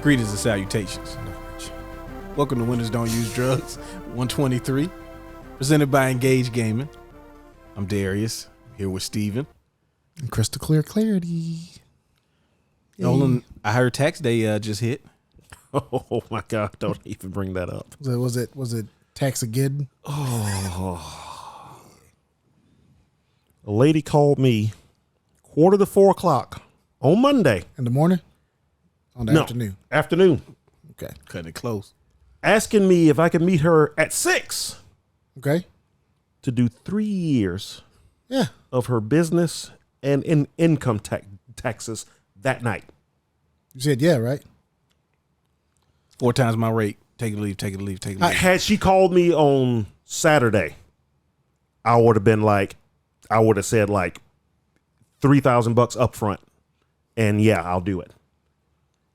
Greetings and salutations. Welcome to Winners Don't Use Drugs 123, presented by Engage Gaming. I'm Darius, here with Steven. And crystal clear clarity. Nolan, I heard tax day just hit. Oh my God! Don't even bring that up. Was it tax again? Oh, a lady called me 3:45 on Monday. In the morning? On the afternoon? Afternoon. Okay. Cutting it close. Asking me if I could meet her at 6 Okay. to do 3 years Yeah. of her business and income taxes that night. You said yeah, right? 4 times my rate. Take it or leave, take it or leave, take it or leave. Had she called me on Saturday, I would have said like $3,000 up front. And yeah, I'll do it.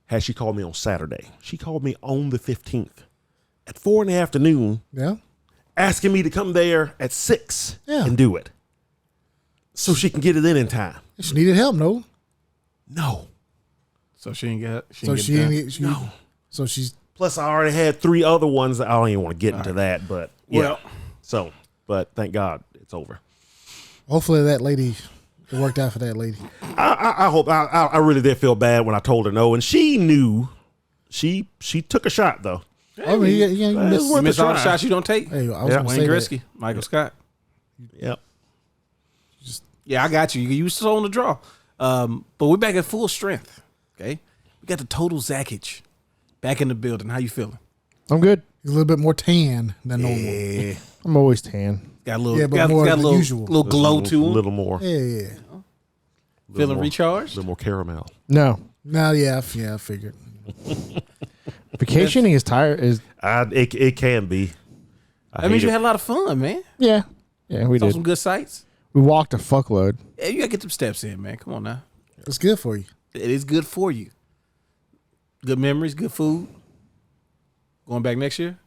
Had she called me on Saturday, she called me on the 15th at 4 in the afternoon, Yeah. asking me to come there at 6 Yeah. and do it so she can get it in time. She needed help, no? No. So she ain't got. No. So she's Plus, I already had 3 other ones that I don't even want to get into that, but yeah. But thank God it's over. hopefully that lady, it worked out for that lady. I hope. I really did feel bad when I told her no, and she knew. She took a shot though. I mean, you missed, You miss all the try. shots you don't take. hey, I was gonna Wayne say Gretzky, Michael Scott. Yep. Yeah, I got you. You was still on the draw. But we're back at full strength. Okay. We got the total Zackage back in the building. How you feeling? I'm good. he's a little bit more tan than normal. Yeah. I'm always tan. Got a little, Yeah, but got, more got a than little, usual. little glow to A him. little more. Yeah. Feeling more, recharged? A little more caramel. No. No, yeah, I figured. Vacationing is tired. It can be. That means you had a lot of fun, man. Yeah. Yeah, we Saw did. some good sights. We walked a fuckload. Yeah, you gotta get them steps in, man. Come on now. It's good for you. It is good for you. Good memories, good food. Going back next year?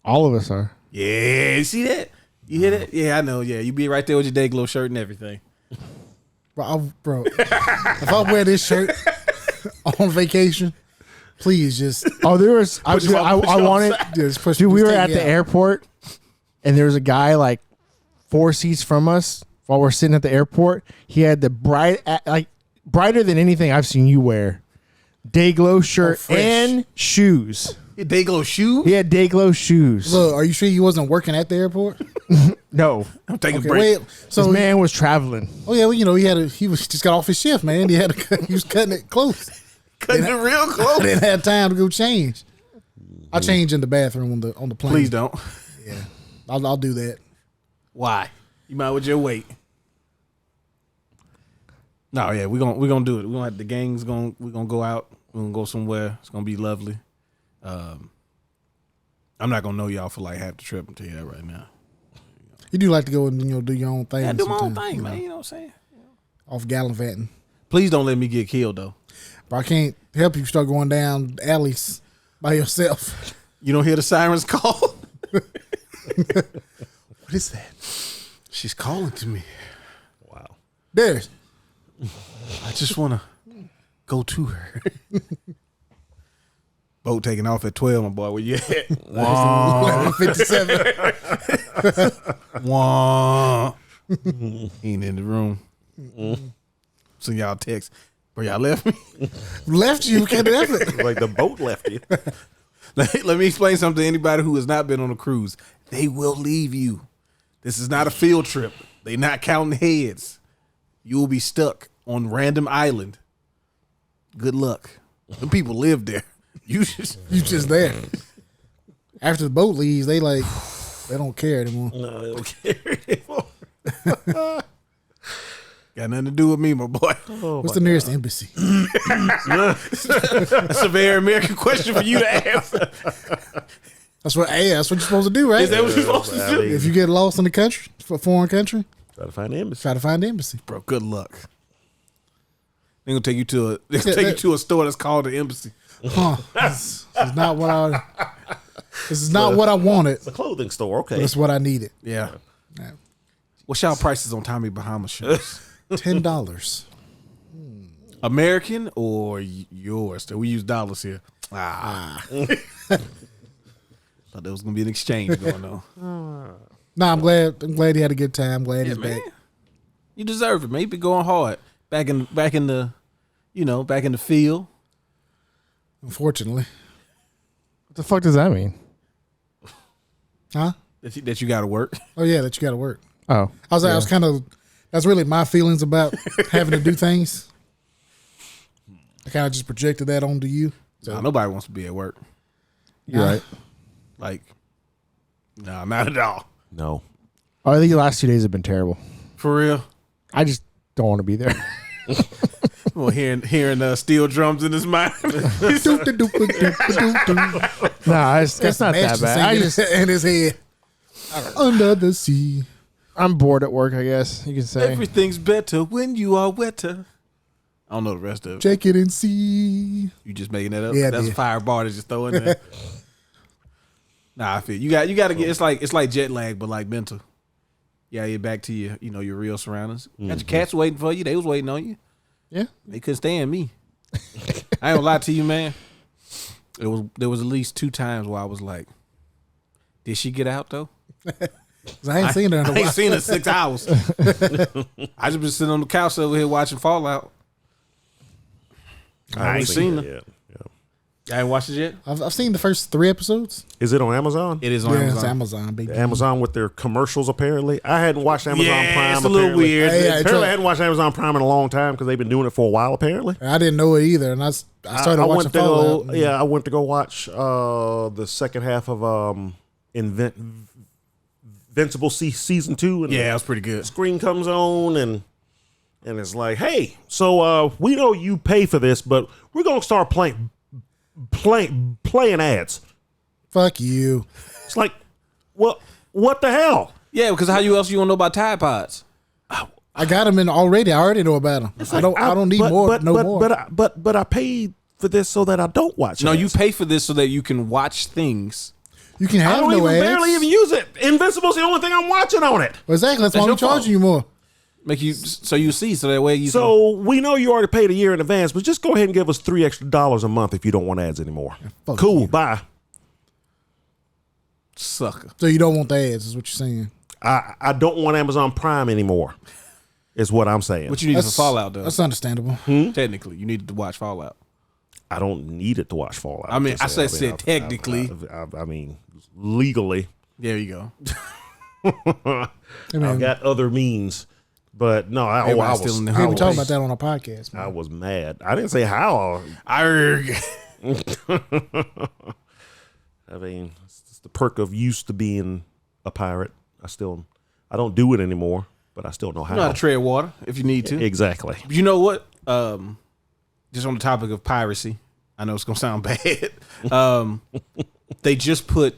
All of us are. Yeah, you see that? You hear that? Yeah, I know. Yeah, you be right there with your day glow shirt and everything. Bro, if I wear this shirt on vacation, please just Oh, there was. I wanted. just push. Dude, we just were take at me the out. airport, and there was a guy like 4 seats from us while we're sitting at the airport. He had the brighter than anything I've seen you wear. Dayglow shirt fresh. Oh, and shoes. Your day glow shoes? He had Dayglow shoes. Look, are you sure you wasn't working at the airport? No, I'm taking Okay, a break. wait. So this man was traveling. oh yeah, well, he was just got off his shift, man. He was cutting it close. Cutting it real I close. didn't have time to go change. I changed in the bathroom on the plane. Please don't. Yeah, I'll do that. Why? You mind with your weight? No, yeah, we're gonna do it. We're gonna have the gang's we're gonna go out. We're gonna go somewhere. It's gonna be lovely. I'm not gonna know y'all for like half the trip. I'll tell you that right now. You do like to go and do your own thing. Yeah, I do my own sometimes, thing, you know, man. You know what I'm saying? Off gallivanting. Please don't let me get killed though. But I can't help you start going down alleys by yourself. You don't hear the sirens call? What is that? She's calling to me. Wow. There's I just want to go to her. Boat taking off at 12, my boy. Where you at? 11:57. Wah. He ain't in the room. So y'all text. Bro, y'all left me? Left you, can't help it. Like the boat left you. Let me explain something to anybody who has not been on a cruise. They will leave you. This is not a field trip. They not counting heads. You will be stuck on random island. Good luck. The people live there. You just there. After the boat leaves, they don't care anymore. No, they don't care anymore. got nothing to do with me, my boy. What's the nearest embassy? That's a very American question for you to answer. That's what you're supposed to do, right? Is that what you're supposed to do? If you get lost in the country, for a foreign country, Try to find the embassy. try to find the embassy. Bro, good luck. They're gonna take you to a store that's called the embassy. Huh. This is not what I wanted. It's a clothing store. Okay. But it's what I needed. Yeah. Yeah. What's y'all prices on Tommy Bahama shoes? $10. American or yours? So we use dollars here. Thought there was gonna be an exchange going on. Nah, I'm glad he had a good time. Glad he's man. back. You deserve it, man. You been going hard. Back in the field. Unfortunately. What the fuck does that mean? Huh? That you got to work. Oh yeah, that you got to work. Oh, I was kind of. That's really my feelings about having to do things. I kind of just projected that onto you. Nah, nobody wants to be at work. you're right. Like, no, not at all. No. Oh, I think the last 2 days have been terrible. For real. I just don't want to be there. Well, hearing steel drums in his mind. Nah, it's not that bad. I just in his head. Under the sea. I'm bored at work. I guess you can say. Everything's better when you are wetter. I don't know the rest of it. Check it and see. You just making that up? Yeah, I That's did. a fire bar to just throw in there. Nah, I feel you got to get. It's like jet lag, but like mental. Yeah, you're back to your real surroundings. Got your cats waiting for you. They was waiting on you. Yeah. They couldn't stand me. I ain't gonna lie to you, man. There was at least 2 times where I was like, "Did she get out though?" 'Cause I ain't seen her in a I ain't while. seen her 6 hours. I just been sitting on the couch over here watching Fallout. I ain't seen her. it yet. Yeah. I ain't watched it yet. I've seen the first 3 episodes. Is it on Amazon? It is on Yeah, Amazon. it's Amazon, baby. Amazon with their commercials, apparently. I hadn't watched Amazon Yeah, Prime. it's a little apparently. weird. Hey, Apparently, I hadn't watched Amazon Prime in a long time because they've been doing it for a while, apparently. I didn't know it either, and I started watching went to Fallout. I went to go watch the second half of Invincible season 2, and Yeah, it was pretty good. the screen comes on, and it's like, hey, so we know you pay for this, but we're gonna start playing ads. Fuck you. It's like, what the hell? Yeah, because how else you gonna know about Tide Pods? I got them in already. I already know about them. I don't need more. More. But I paid for this so that I don't watch. No, ads. you pay for this so that you can watch things. You can I have don't no even ads. barely even use it. Invincible's the only thing I'm watching on it. Exactly. That's why your I'm charging fault. you more. Make you so you see so that way you So we know you already paid a year in advance, but just go ahead and give us $3 extra a month if you don't want ads anymore. Fuck Cool, you. bye. sucker. So you don't want the ads, is what you're saying. I don't want Amazon Prime anymore. Is what I'm saying. What you need for Fallout though? That's understandable. Technically, you needed to watch Fallout. I don't need it to watch Fallout. I mean, I said I technically. I mean, legally, There you go. I mean, I've got other means. But no, I Everybody's was still in the we hallway. be talking about that on our podcast, man. I was mad. I didn't say how. Arrgh. I mean, it's the perk of used to being a pirate. I don't do it anymore, but I still know how. You know how to tread water if you need to. Exactly. You know what? Just on the topic of piracy, I know it's gonna sound bad. They just put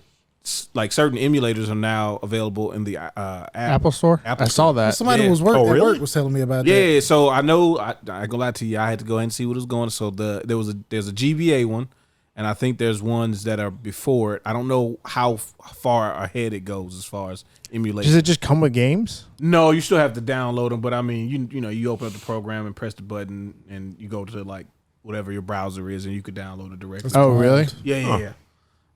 like certain emulators are now available in the Apple Store. Apple I saw that. Somebody yeah. who was Oh, at really? work was telling me about that. Yeah, so I know. I ain't gonna lie to you. I had to go ahead and see what was going. So there's a GBA one, and I think there's ones that are before it. I don't know how far ahead it goes as far as emulation. Does it just come with games? No, you still have to download them. But I mean, you open up the program and press the button, and you go to like whatever your browser is, and you could download it directly. Oh, really? Yeah.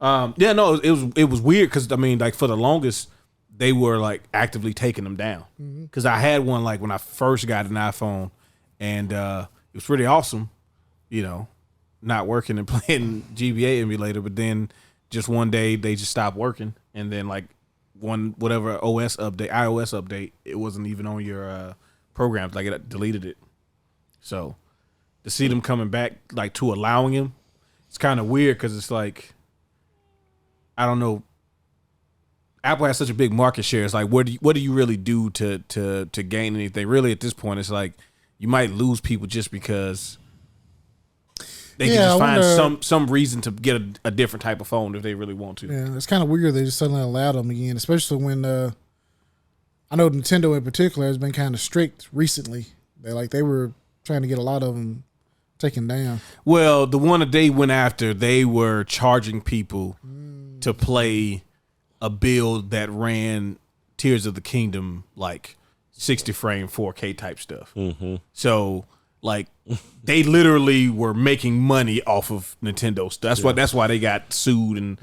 No, it was weird because I mean, like for the longest, they were like actively taking them down. Because I had one like when I first got an iPhone, and it was pretty awesome, not working and playing GBA emulator. But then just one day they just stopped working, and then like whatever iOS update, it wasn't even on your programs. Like it deleted it. So to see them coming back like to allowing him, it's kind of weird because it's like. I don't know. Apple has such a big market share. It's like, what do you really do to gain anything? Really, at this point, it's like you might lose people just because they can just find some reason to get a different type of phone if they really want to. Yeah, it's kind of weird they just suddenly allowed them again, especially when I know Nintendo in particular has been kind of strict recently. They were trying to get a lot of them taken down. Well, the one that they went after, they were charging people to play a build that ran Tears of the Kingdom like 60 frame 4K type stuff. So Like they literally were making money off of Nintendo. That's why they got sued and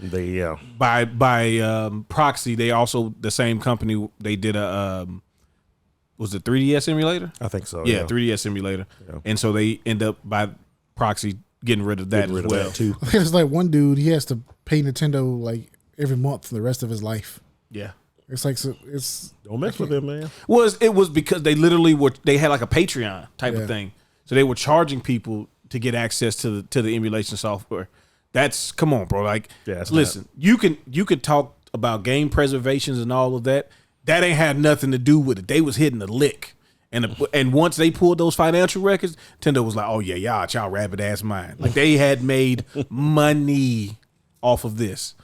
by proxy. They also the same company. They did a was it 3DS emulator? I think so. Yeah, 3DS emulator. Yeah. And so they end up by proxy getting rid of that as well too. There's like one dude, he has to pay Nintendo like every month for the rest of his life. Yeah. It's like it's don't mess with him, man. It was because they literally they had like a Patreon type of thing. So they were charging people to get access to the emulation software. That's come on, bro. Like listen, you could talk about game preservations and all of that. That ain't had nothing to do with it. They was hitting the lick. And once they pulled those financial records, Nintendo was like, "Oh yeah, y'all rabbit ass mind." Like they had made money off of this.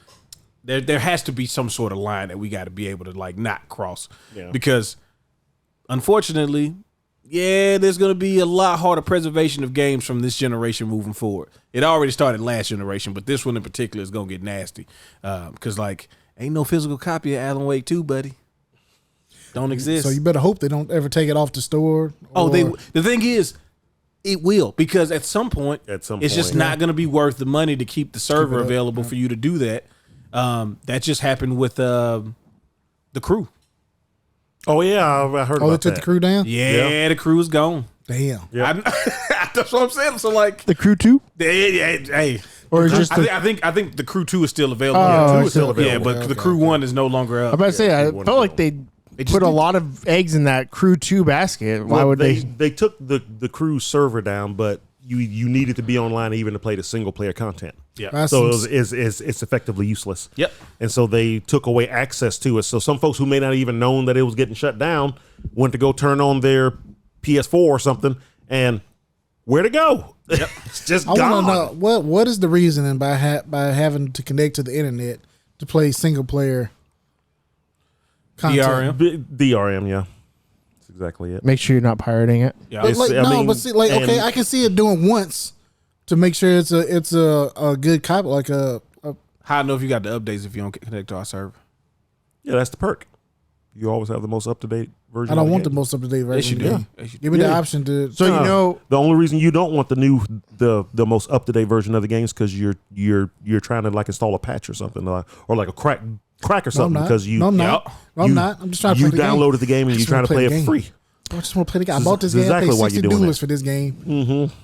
There has to be some sort of line that we got to be able to like not cross, because unfortunately, there's gonna be a lot harder preservation of games from this generation moving forward. It already started last generation, but this one in particular is gonna get nasty, because like ain't no physical copy of Alan Wake 2, buddy. Don't exist. So you better hope they don't ever take it off the store. The thing is, it will, because at some point it's just not going to be worth the money to keep the server available for you to do that. That just happened with the Crew. Oh yeah, I heard. Oh, about they took the Crew down. Yeah, the Crew is gone. Damn. Yeah. That's what I'm saying. So like the Crew 2. Hey. Or just I think the Crew 2 is still available. Oh, 2 is still available. Yeah, but the Crew 1 is no longer up. I'm about to say, I felt like they put a lot of eggs in that Crew 2 basket. Why would they? They took the Crew server down, but you needed to be online even to play the single player content. Yeah. So it's effectively useless. Yep. And so they took away access to it. So some folks who may not even known that it was getting shut down went to go turn on their PS4 or something, and where to go? Yep. It's just gone. I want to know what is the reasoning by having to connect to the internet to play single player content? DRM, yeah. That's exactly it. Make sure you're not pirating it. Yeah. Okay, I can see it doing once to make sure it's a good copy, like a. How I know if you got the updates if you don't connect to our server? Yeah, that's the perk. You always have the most up to date version. I don't want the most up to date version. Yes, you do. Give me the option to. So you know, the only reason you don't want the most up to date version of the game is because you're trying to like install a patch or something, or like a crack or something, because you. No, I'm not. No, I'm not. I'm just trying to play the game. You downloaded the game and you're trying to play it free. I just want to play the game. I bought this game. Exactly I why paid you're $60 doing for this game. Mm-hmm.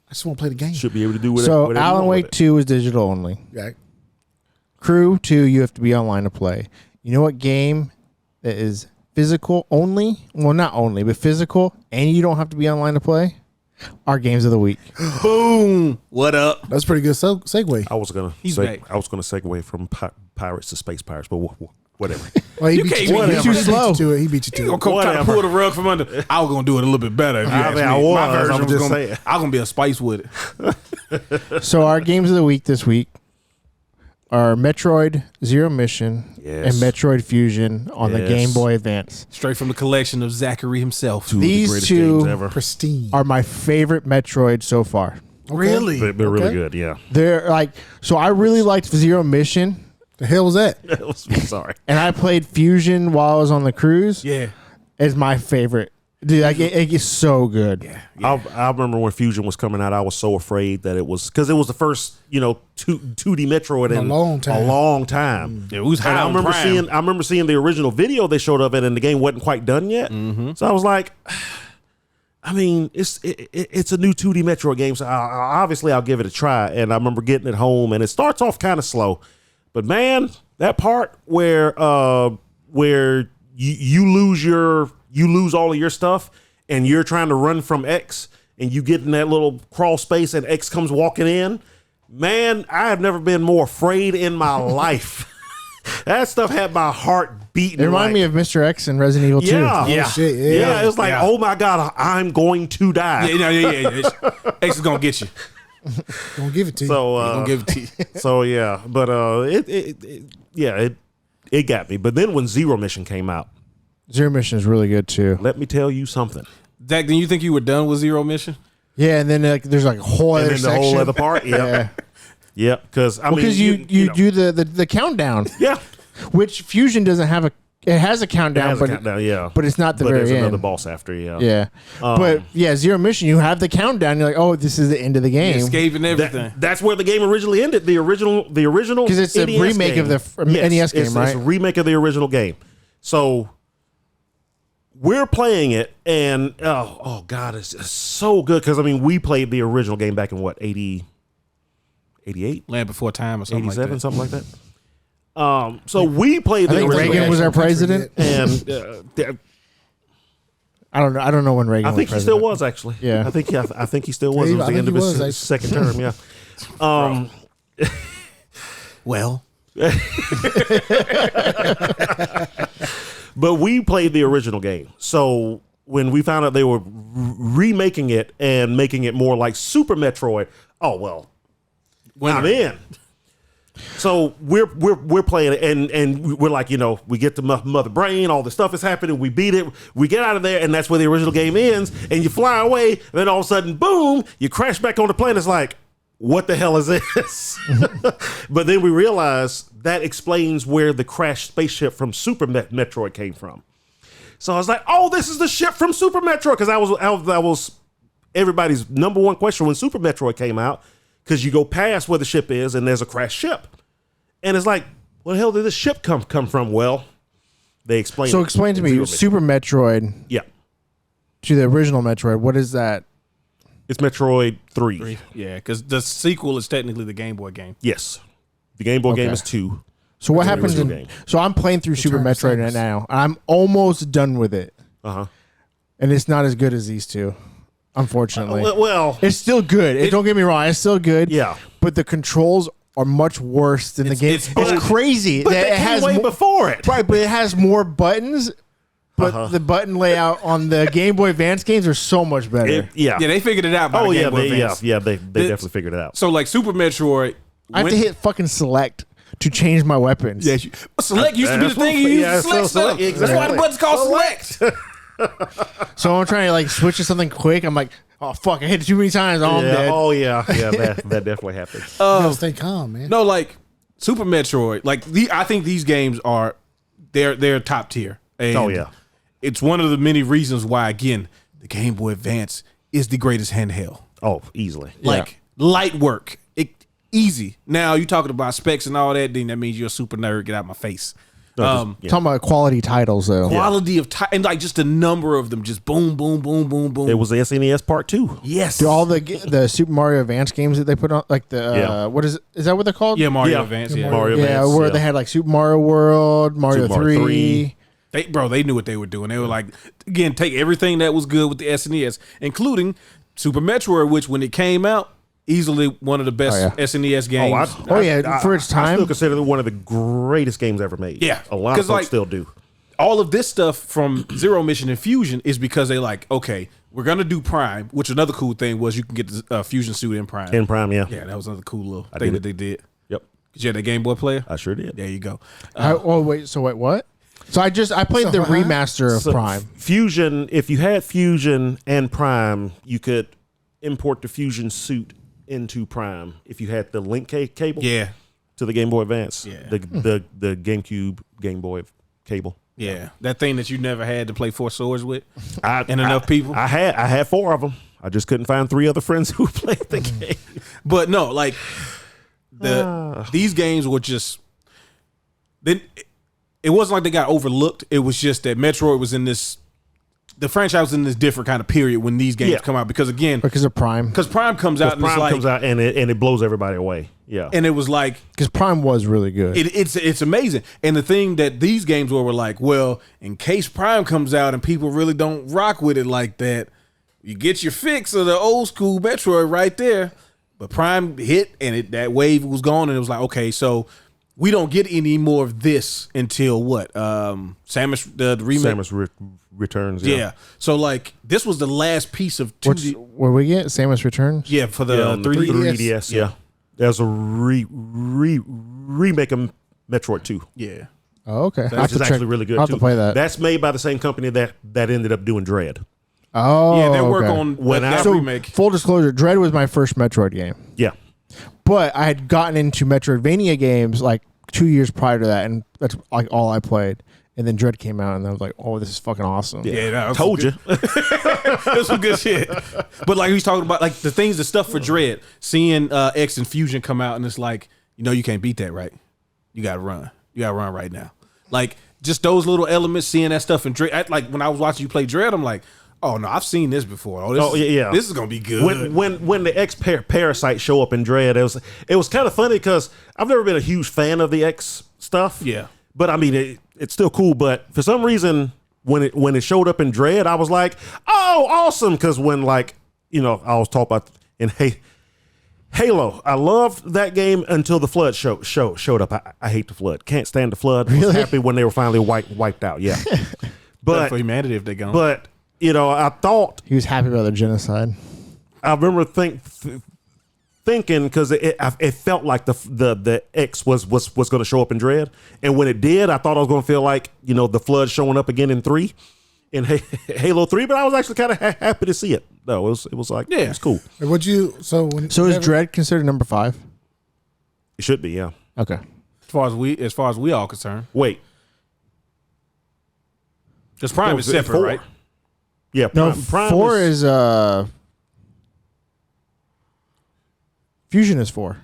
I just want to play the game. Should be able to do whatever. So whatever Alan Wake 2 is digital only. Yeah. Crew 2, you have to be online to play. You know what game that is physical only? Well, not only, but physical, and you don't have to be online to play? Our games of the week. Boom! What up? That's a pretty good segue. I was gonna segue from pirates to space pirates, but whatever. Well, he You beat can't you be to it. too slow. He beat you to You it. gonna come try to pull the rug from under? I was gonna do it a little bit better. If you ask me. My version I'm was just gonna, saying. I was gonna be a spice with it. So our games of the week this week are Metroid Zero Mission and Metroid Fusion on the Game Boy Advance. Straight from the collection of Zachary himself. These two Pristine. are my favorite Metroid so far. Really? They're really good. Yeah. They're like, so I really liked Zero Mission, The hell was that? Sorry. and I played Fusion while I was on the cruise. Yeah. It's my favorite. Dude, like it is so good. Yeah. I remember when Fusion was coming out, I was so afraid that it was because it was the first 2D Metroid in a long time. Yeah, it was high And on I remember seeing the original video they showed of it, and the game wasn't quite done yet. Mm-hmm. So I was like, I mean, it's a new 2D Metroid game, so obviously I'll give it a try. And I remember getting it home, and it starts off kind of slow, but man, that part where you lose all of your stuff and you're trying to run from X and you get in that little crawl space and X comes walking in, man, I have never been more afraid in my life. That stuff had my heart beating. It reminded me of Mr. X and Resident Evil 2. Yeah. Oh, shit, yeah. It was like, oh my God, I'm going to die. Yeah. X is gonna get you. Gonna give it to you. So, Gonna give it to you. so yeah, but it got me. But then when Zero Mission came out, Zero Mission is really good too. let me tell you something. Zach, then you think you were done with Zero Mission? Yeah, and then there's like a whole And other then the section. whole other part, Yeah, yep. Because I mean, because you do the countdown, yeah. which Fusion doesn't have a It has a It countdown, has a but countdown, yeah. but it's not the But very there's end. another boss after, yeah. Yeah, but yeah, Zero Mission. You have the countdown. You're like, oh, this is the end of the game. Escape and everything. That's where the game originally ended. The original, Because it's a NES remake game. of the NES game, right? It's a remake of the original game. So we're playing it, and oh god, it's so good. Because I mean, we played the original game back in what 80, 88, Land Before Time or something 87, like that. something like that. So we played I the think original Reagan game, was our president. and I don't know. I don't know when Reagan. I think was he still president. was actually. Yeah. I think he still was. Yeah, It was I the end of think he his was, second term. Yeah. Well, But we played the original game. So when we found out they were remaking it and making it more like Super Metroid, oh well, I'm in. So we're playing it, and we're like, we get to Mother Brain, all the stuff is happening, we beat it, we get out of there, and that's where the original game ends, and you fly away, and then all of a sudden, boom, you crash back on the plane. It's like, what the hell is this? But then we realize that explains where the crashed spaceship from Super Metroid came from. So I was like, oh, this is the ship from Super Metroid, because that was everybody's number one question when Super Metroid came out. Because you go past where the ship is and there's a crashed ship. And it's like, where the hell did this ship come from? Well, they explain. So explain to me, Super Metroid Yeah. to the original Metroid. What is that? It's Metroid 3. yeah, because the sequel is technically the Game Boy game. Yes. The Game Boy game Okay. is 2. So what That's the happens in? original game. So I'm playing through Super Return of Metroid right Samus. now. I'm almost done with it, Uh-huh. and it's not as good as these two, unfortunately. Well, It's still good. Don't get me wrong. It's still good. yeah. But the controls are much worse than the game. it's- It's crazy But that they it came has way more, before it. right, but it has more buttons. But Uh-huh. the button layout on the Game Boy Advance games are so much better. Yeah. Yeah, they figured it out by Oh, the Game yeah. Boy Advance. They definitely figured it out. So like Super Metroid, I have to hit fucking select to change my weapons. yeah, select used to be the thing you used Yeah, to select so stuff. select, That's why the exactly. button's called select. So I'm trying to like switch to something quick. I'm like, oh fuck, I hit it too many times. Oh, I'm Yeah. dead. Oh, yeah. That definitely happened. You gotta stay calm, man. No, like Super Metroid, like I think these games are they're top tier. And Oh, yeah. it's one of the many reasons why again the Game Boy Advance is the greatest handheld. Oh, easily. Like light work, easy. Now you talking about specs and all that, then that means you're a super nerd. Get out of my face. Yeah. Talking about quality titles though. Quality of and like just the number of them, just boom, boom, boom, boom, boom. It was the SNES Part 2. yes, Do all the Super Mario Advance games that they put on, like the Yeah. what is it? Is that what they're called? yeah, Mario Yeah. Advance, Yeah, yeah. Mario Yeah, Advance, where they had like Super Mario World, Mario Super Mario 3. They knew what they were doing. They were like, again, take everything that was good with the SNES, including Super Metroid, which when it came out, easily one of the best Oh, yeah. SNES games. Oh, yeah, for its I time. still consider it one of the greatest games ever made. Yeah. A lot of 'Cause, folks like, still do. All of this stuff from Zero Mission and Fusion is because they like, okay, we're gonna do Prime, which another cool thing was you can get the Fusion suit in Prime. In Prime, yeah. Yeah, that was another cool little I thing did that it. they did. Yep. Cause you had that Game Boy player. I sure did. There you go. Oh wait, so wait, what? So I played the remaster of So, Prime. Fusion, if you had Fusion and Prime, you could import the Fusion suit into Prime if you had the link cable Yeah, to the Game Boy Advance. Yeah. The GameCube Game Boy cable. yeah, that thing that you never had to play Four Swords with. And enough people? I had 4 of them. I just couldn't find 3 other friends who played the game. But no, like these games were just then. It wasn't like they got overlooked. It was just that Metroid was in this. The franchise was in this different kind of period when these games Yeah. come out because again, Because of Prime. because Prime comes out and Prime it's like, comes out and it blows everybody away. Yeah. and it was like Because Prime was really good. it's amazing. And the thing that these games were like, well, in case Prime comes out and people really don't rock with it like that, you get your fix of the old school Metroid right there. But Prime hit and that wave was gone and it was like, okay, so we don't get any more of this until what? Samus the remake. Samus Returns. Yeah. So like this was the last piece of 2D. What we get? Samus Returns? Yeah, for the on 3D. 3DS. Yeah. There's a remake of Metroid 2. Yeah. Oh, okay. Which is actually really good I'll have too. to play that. That's made by the same company that ended up doing Dread. Oh, Yeah, they work okay. on When that I- remake. Full disclosure, Dread was my first Metroid game. Yeah. But I had gotten into Metroidvania games like 2 years prior to that, and that's like all I played. And then Dread came out, and I was like, "Oh, this is fucking awesome." Yeah, that was Told you. That's some good shit. But like he's talking about like the stuff for Dread, seeing X and Fusion come out, and it's like, you can't beat that, right? You gotta run. You gotta run right now. Like just those little elements, seeing that stuff in Dread. Like when I was watching you play Dread, I'm like, oh no, I've seen this before. This is gonna be good. When the X parasite show up in Dread, it was kind of funny because I've never been a huge fan of the X stuff. Yeah. But I mean, it's still cool. But for some reason, when it showed up in Dread, I was like, "Oh, awesome!" Because when I was talking about in Halo, I loved that game until the Flood showed up. I hate the Flood. Can't stand the Flood. I was happy when they were finally wiped out. Yeah, but for humanity if they're gone. But I thought He was happy about the genocide. I remember thinking because it felt like the X was going to show up in Dread, and when it did, I thought I was going to feel like the Flood showing up again in Halo 3, but I was actually kind of happy to see it. No, it was like it was cool. So is Dread considered number 5? It should be, yeah. Okay. As far as we all concerned, Wait, because Prime is separate, 4. right? Yeah, No, Prime 4 is Fusion is 4.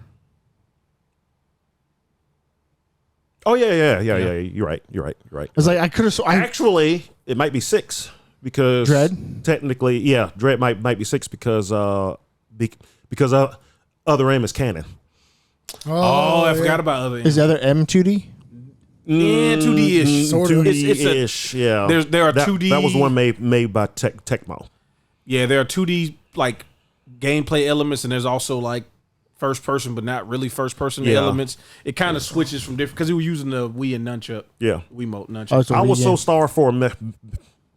Oh yeah. You're right. I was like, I could have. Actually, it might be 6 because Dread? Technically, yeah, Dread might be 6 because Other M is canon. I forgot about Other M. Is Other M 2D? Yeah, 2D-ish. Sort of. 2D-ish, yeah. There are 2D. That was one made by Tecmo. Yeah, there are 2D like gameplay elements, and there's also like first person, but not really first person elements. It kind of switches from different because he was using the Wii and nunchuck. Yeah, Wiimote nunchuck. Oh, it's a I Wii was game. so starved for a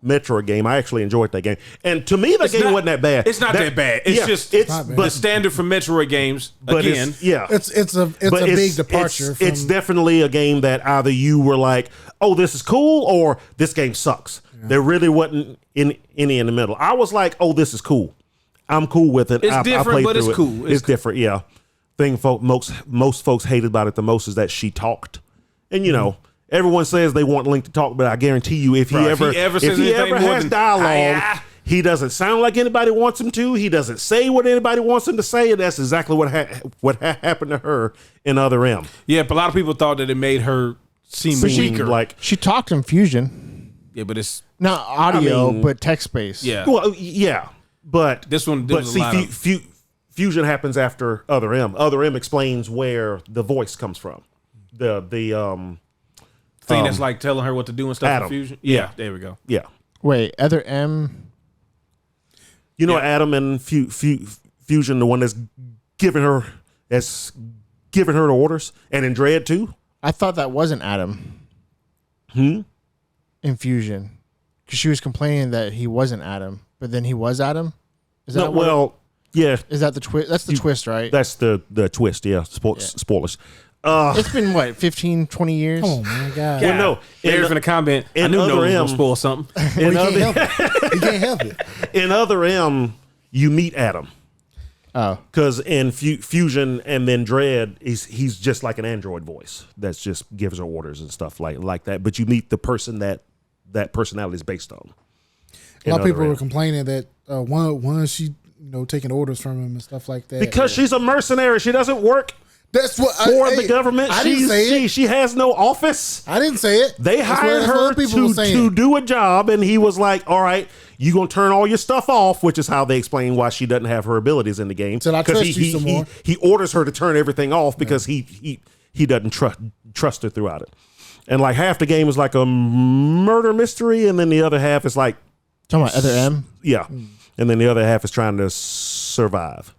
Metroid game. I actually enjoyed that game, and to me, that game wasn't that bad. It's not that bad. It's just it's not bad. the standard for Metroid games. but Again, it's a big departure. It's definitely a game that either you were like, "Oh, this is cool," or "This game sucks." Yeah. There really wasn't any in the middle. I was like, "Oh, this is cool. I'm cool with it." It's different, I but it's through it. cool. It's different, yeah. Thing most folks hated about it the most is that she talked, and everyone says they want Link to talk, but I guarantee you, if he ever has dialogue, he doesn't sound like anybody wants him to. He doesn't say what anybody wants him to say, and that's exactly what happened to her in Other M. yeah, but a lot of people thought that it made her seem weaker. Like, She talked in Fusion. yeah, but it's Not audio, but text based. yeah. well, yeah, but This one, but was a lot see, of, Fusion happens after Other M. Other M explains where the voice comes from. The thing that's like telling her what to do and stuff. Adam. Fusion. Yeah, there we go. yeah. Wait, Other M. Adam and Fusion, the one that's giving her the orders, and in Dread too. I thought that wasn't Adam. In Fusion. Because she was complaining that he wasn't Adam, but then he was Adam? Is that yeah. Is that the twist? That's the twist, right? That's the twist, yeah. Spoilers. It's been, 15, 20 years? Oh my God. Well, no. There's in the comment. I knew Other no was M- gonna spoil something. In Well, you can't help it. in Other M, you meet Adam. Oh. Because in Fusion and then Dread, he's just like an android voice that just gives her orders and stuff like that. But you meet the person that personality is based on. A lot of people were complaining that one she taking orders from him and stuff like that. Because she's a mercenary. She doesn't work that's what for the government. I didn't say it. She has no office. I didn't say it. They That's hired what her other people were saying. to do a job, and he was like, "All right, you gonna turn all your stuff off," which is how they explain why she doesn't have her abilities in the game. Till I trust you some more. He orders her to turn everything off because he doesn't trust her throughout it. And like half the game is like a murder mystery, and then the other half is like Talking about Other M? yeah, and then the other half is trying to survive.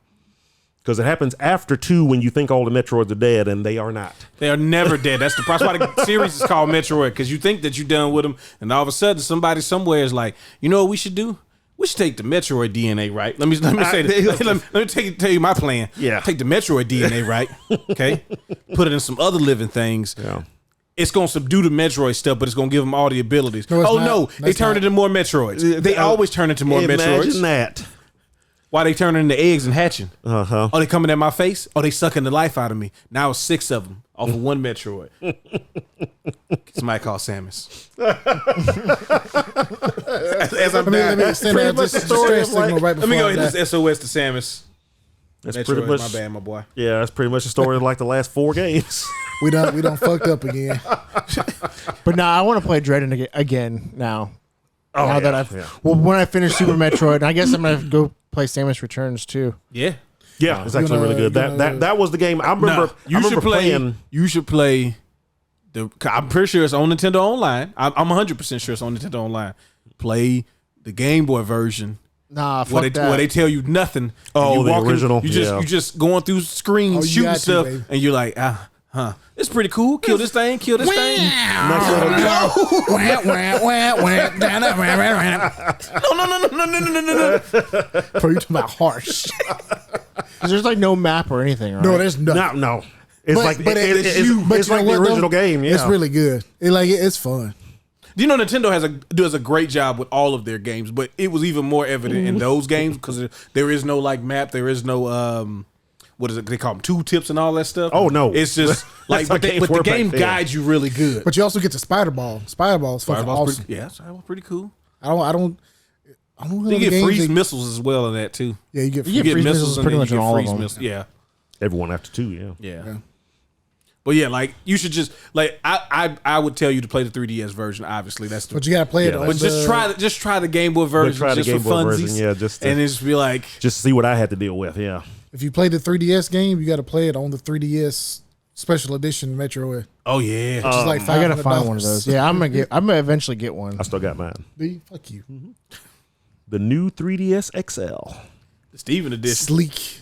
Because it happens after 2 when you think all the Metroids are dead, and they are not. They are never dead. That's the problem. That's why the series is called Metroid, because you think that you're done with them, and all of a sudden somebody somewhere is like, you know what we should do? We should take the Metroid DNA, right? Let me say this. Let me tell you my plan. Yeah. Take the Metroid DNA, right? Okay. Put it in some other living things. Yeah. It's going to subdue the Metroid stuff, but it's going to give them all the abilities. No, it's oh, not. no. They That's turn not. into more Metroids. They always turn into more Imagine Metroids. that. Why they turning into eggs and hatching? Uh-huh. Oh, they coming at my face? Oh, they sucking the life out of me. Now it's 6 of them off of one Metroid. Somebody call Samus. as I'm Let me send out much just a the story distress of, like- signal right Let me before go I hit die. this SOS to Samus. That's Metroid, pretty much my bad, my boy. Yeah, that's pretty much the story of like the last 4 games. We done fucked up again. But now I want to play Dread again now. Oh, now that I've well, when I finish Super Metroid, and I guess I'm gonna go play Samus Returns too. Yeah. Yeah, it's actually really good. That was the game I remember. You I should remember play. playing. You should play. I'm pretty sure it's on Nintendo Online. I'm 100% sure it's on Nintendo Online. Play the Game Boy version. Nah, fuck that. Where they tell you nothing. Oh, you the walking- original, You just yeah. you just going through screens, Oh, you shooting got to, stuff, baby. and you're like, it's pretty cool. Kill this thing. Kill this thing. Nice little- No. Bro, you talking about harsh? 'Cause there's like no map or anything, right? No, there's nothing. No. It's like but it's you know like the what, though? original game. Yeah, It's really good. It's fun. Do you know Nintendo does a great job with all of their games, but it was even more evident in those games because there is no like map, there is no what is it they call them, tool tips and all that stuff. Oh, no. it's just like how but games the were game back then. guides you really good. But you also get the Spider Ball. Spider Ball is fucking Fireball's awesome. Fireball's pretty cool. I don't know You the get games freeze that- missiles as well in that too. Yeah, you get You free. get freeze missiles and pretty then much you in get all of freeze them. missiles. Yeah. everyone after 2. Yeah. But yeah, like you should just like I would tell you to play the 3DS version. Obviously, that's the. But you gotta play it Yeah, on But just try the Game Boy version. try the just Game for Boy funsies, version, yeah, just to- and then just be like, Just see what I had to deal with. Yeah. If you play the 3DS game, you got to play it on the 3DS Special Edition Metroid. oh yeah, Which is like $500. I gotta find one of those. Yeah, I'm gonna eventually get one. I still got mine. B, fuck you. The new 3DS XL. the Steven edition, Sleek.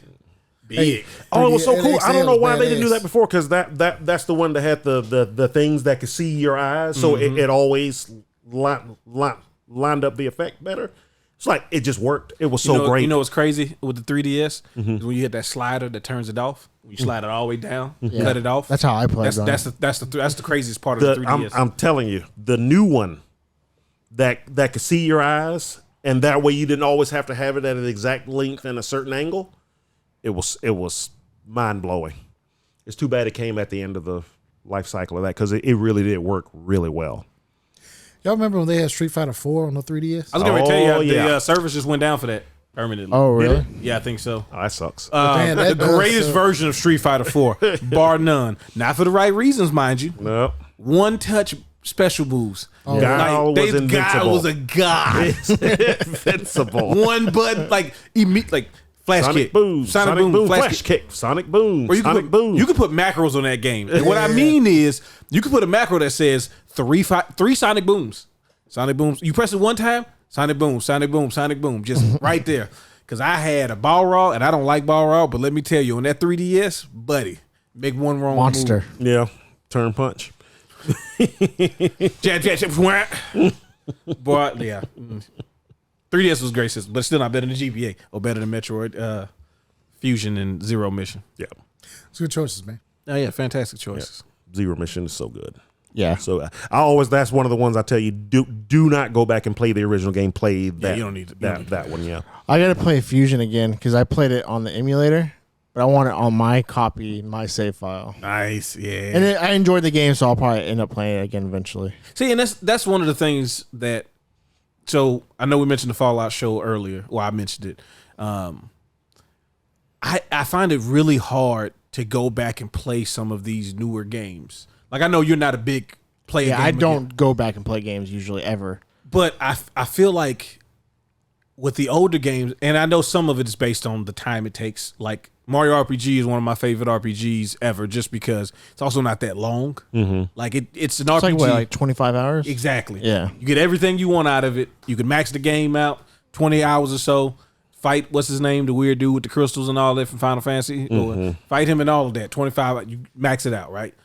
big. Oh, it was so 3DS cool. I don't know why they didn't do badass. that before, because that's the one that had the things that could see your eyes, so it always lined up the effect better. It's like it just worked. It was so great. You know what's crazy with the 3DS is when you hit that slider that turns it off. When you slide it all the way down, cut it off. That's how I play. That's the craziest part of the 3DS. I'm telling you, the new one that could see your eyes, and that way you didn't always have to have it at an exact length and a certain angle. It was mind blowing. It's too bad it came at the end of the life cycle of that, because it really did work really well. Y'all remember when they had Street Fighter 4 on the 3DS? I was going to tell you, Oh, the yeah. service just went down for that permanently. Oh really? Yeah, I think so. Oh, that sucks. Damn, The that does greatest suck. version of Street Fighter 4, bar none. Not for the right reasons, mind you. no. One touch special moves. Guile was invincible. Guile was a god. Invincible. One button, like flash Sonic kick, boom. Sonic boom. Flash kick. Sonic boom. Or you Sonic can boom. You can put macros on that game. And what I mean is, you can put a macro that says three Sonic booms. Sonic booms. You press it one time, Sonic boom, Sonic boom, Sonic boom, just right there. Because I had a Balrog, and I don't like Balrog, but let me tell you, on that 3DS, buddy, make one wrong Monster. Yeah. Turn punch. Jab, jab, jab, whack. Boy, yeah. 3DS was a great system, but still not better than GBA or better than Metroid Fusion and Zero Mission. Yeah. It's good choices, man. Oh yeah, fantastic choices. Zero Mission is so good. Yeah. So that's one of the ones I tell you, do not go back and play the original game. Play that. you don't need to- you don't need to. that one. Yeah. I gotta play Fusion again because I played it on the emulator, but I want it on my copy, my save file. Nice, yeah. And I enjoyed the game, so I'll probably end up playing it again eventually. See, and that's one of the things that. So I know we mentioned the Fallout show earlier. Well, I mentioned it. I find it really hard to go back and play some of these newer games. Like I know you're not a big player. Yeah, game I don't again, go back and play games usually ever. but I feel like with the older games, and I know some of it is based on the time it takes. Like Mario RPG is one of my favorite RPGs ever, just because it's also not that long. Mm-hmm. Like it's an It's RPG. like what, like 25 hours? Exactly. Yeah. You get everything you want out of it. You can max the game out, 20 hours or so. Fight, what's his name? The weird dude with the crystals and all that from Final Fantasy. Or fight him and all of that. 25, you max it out, right?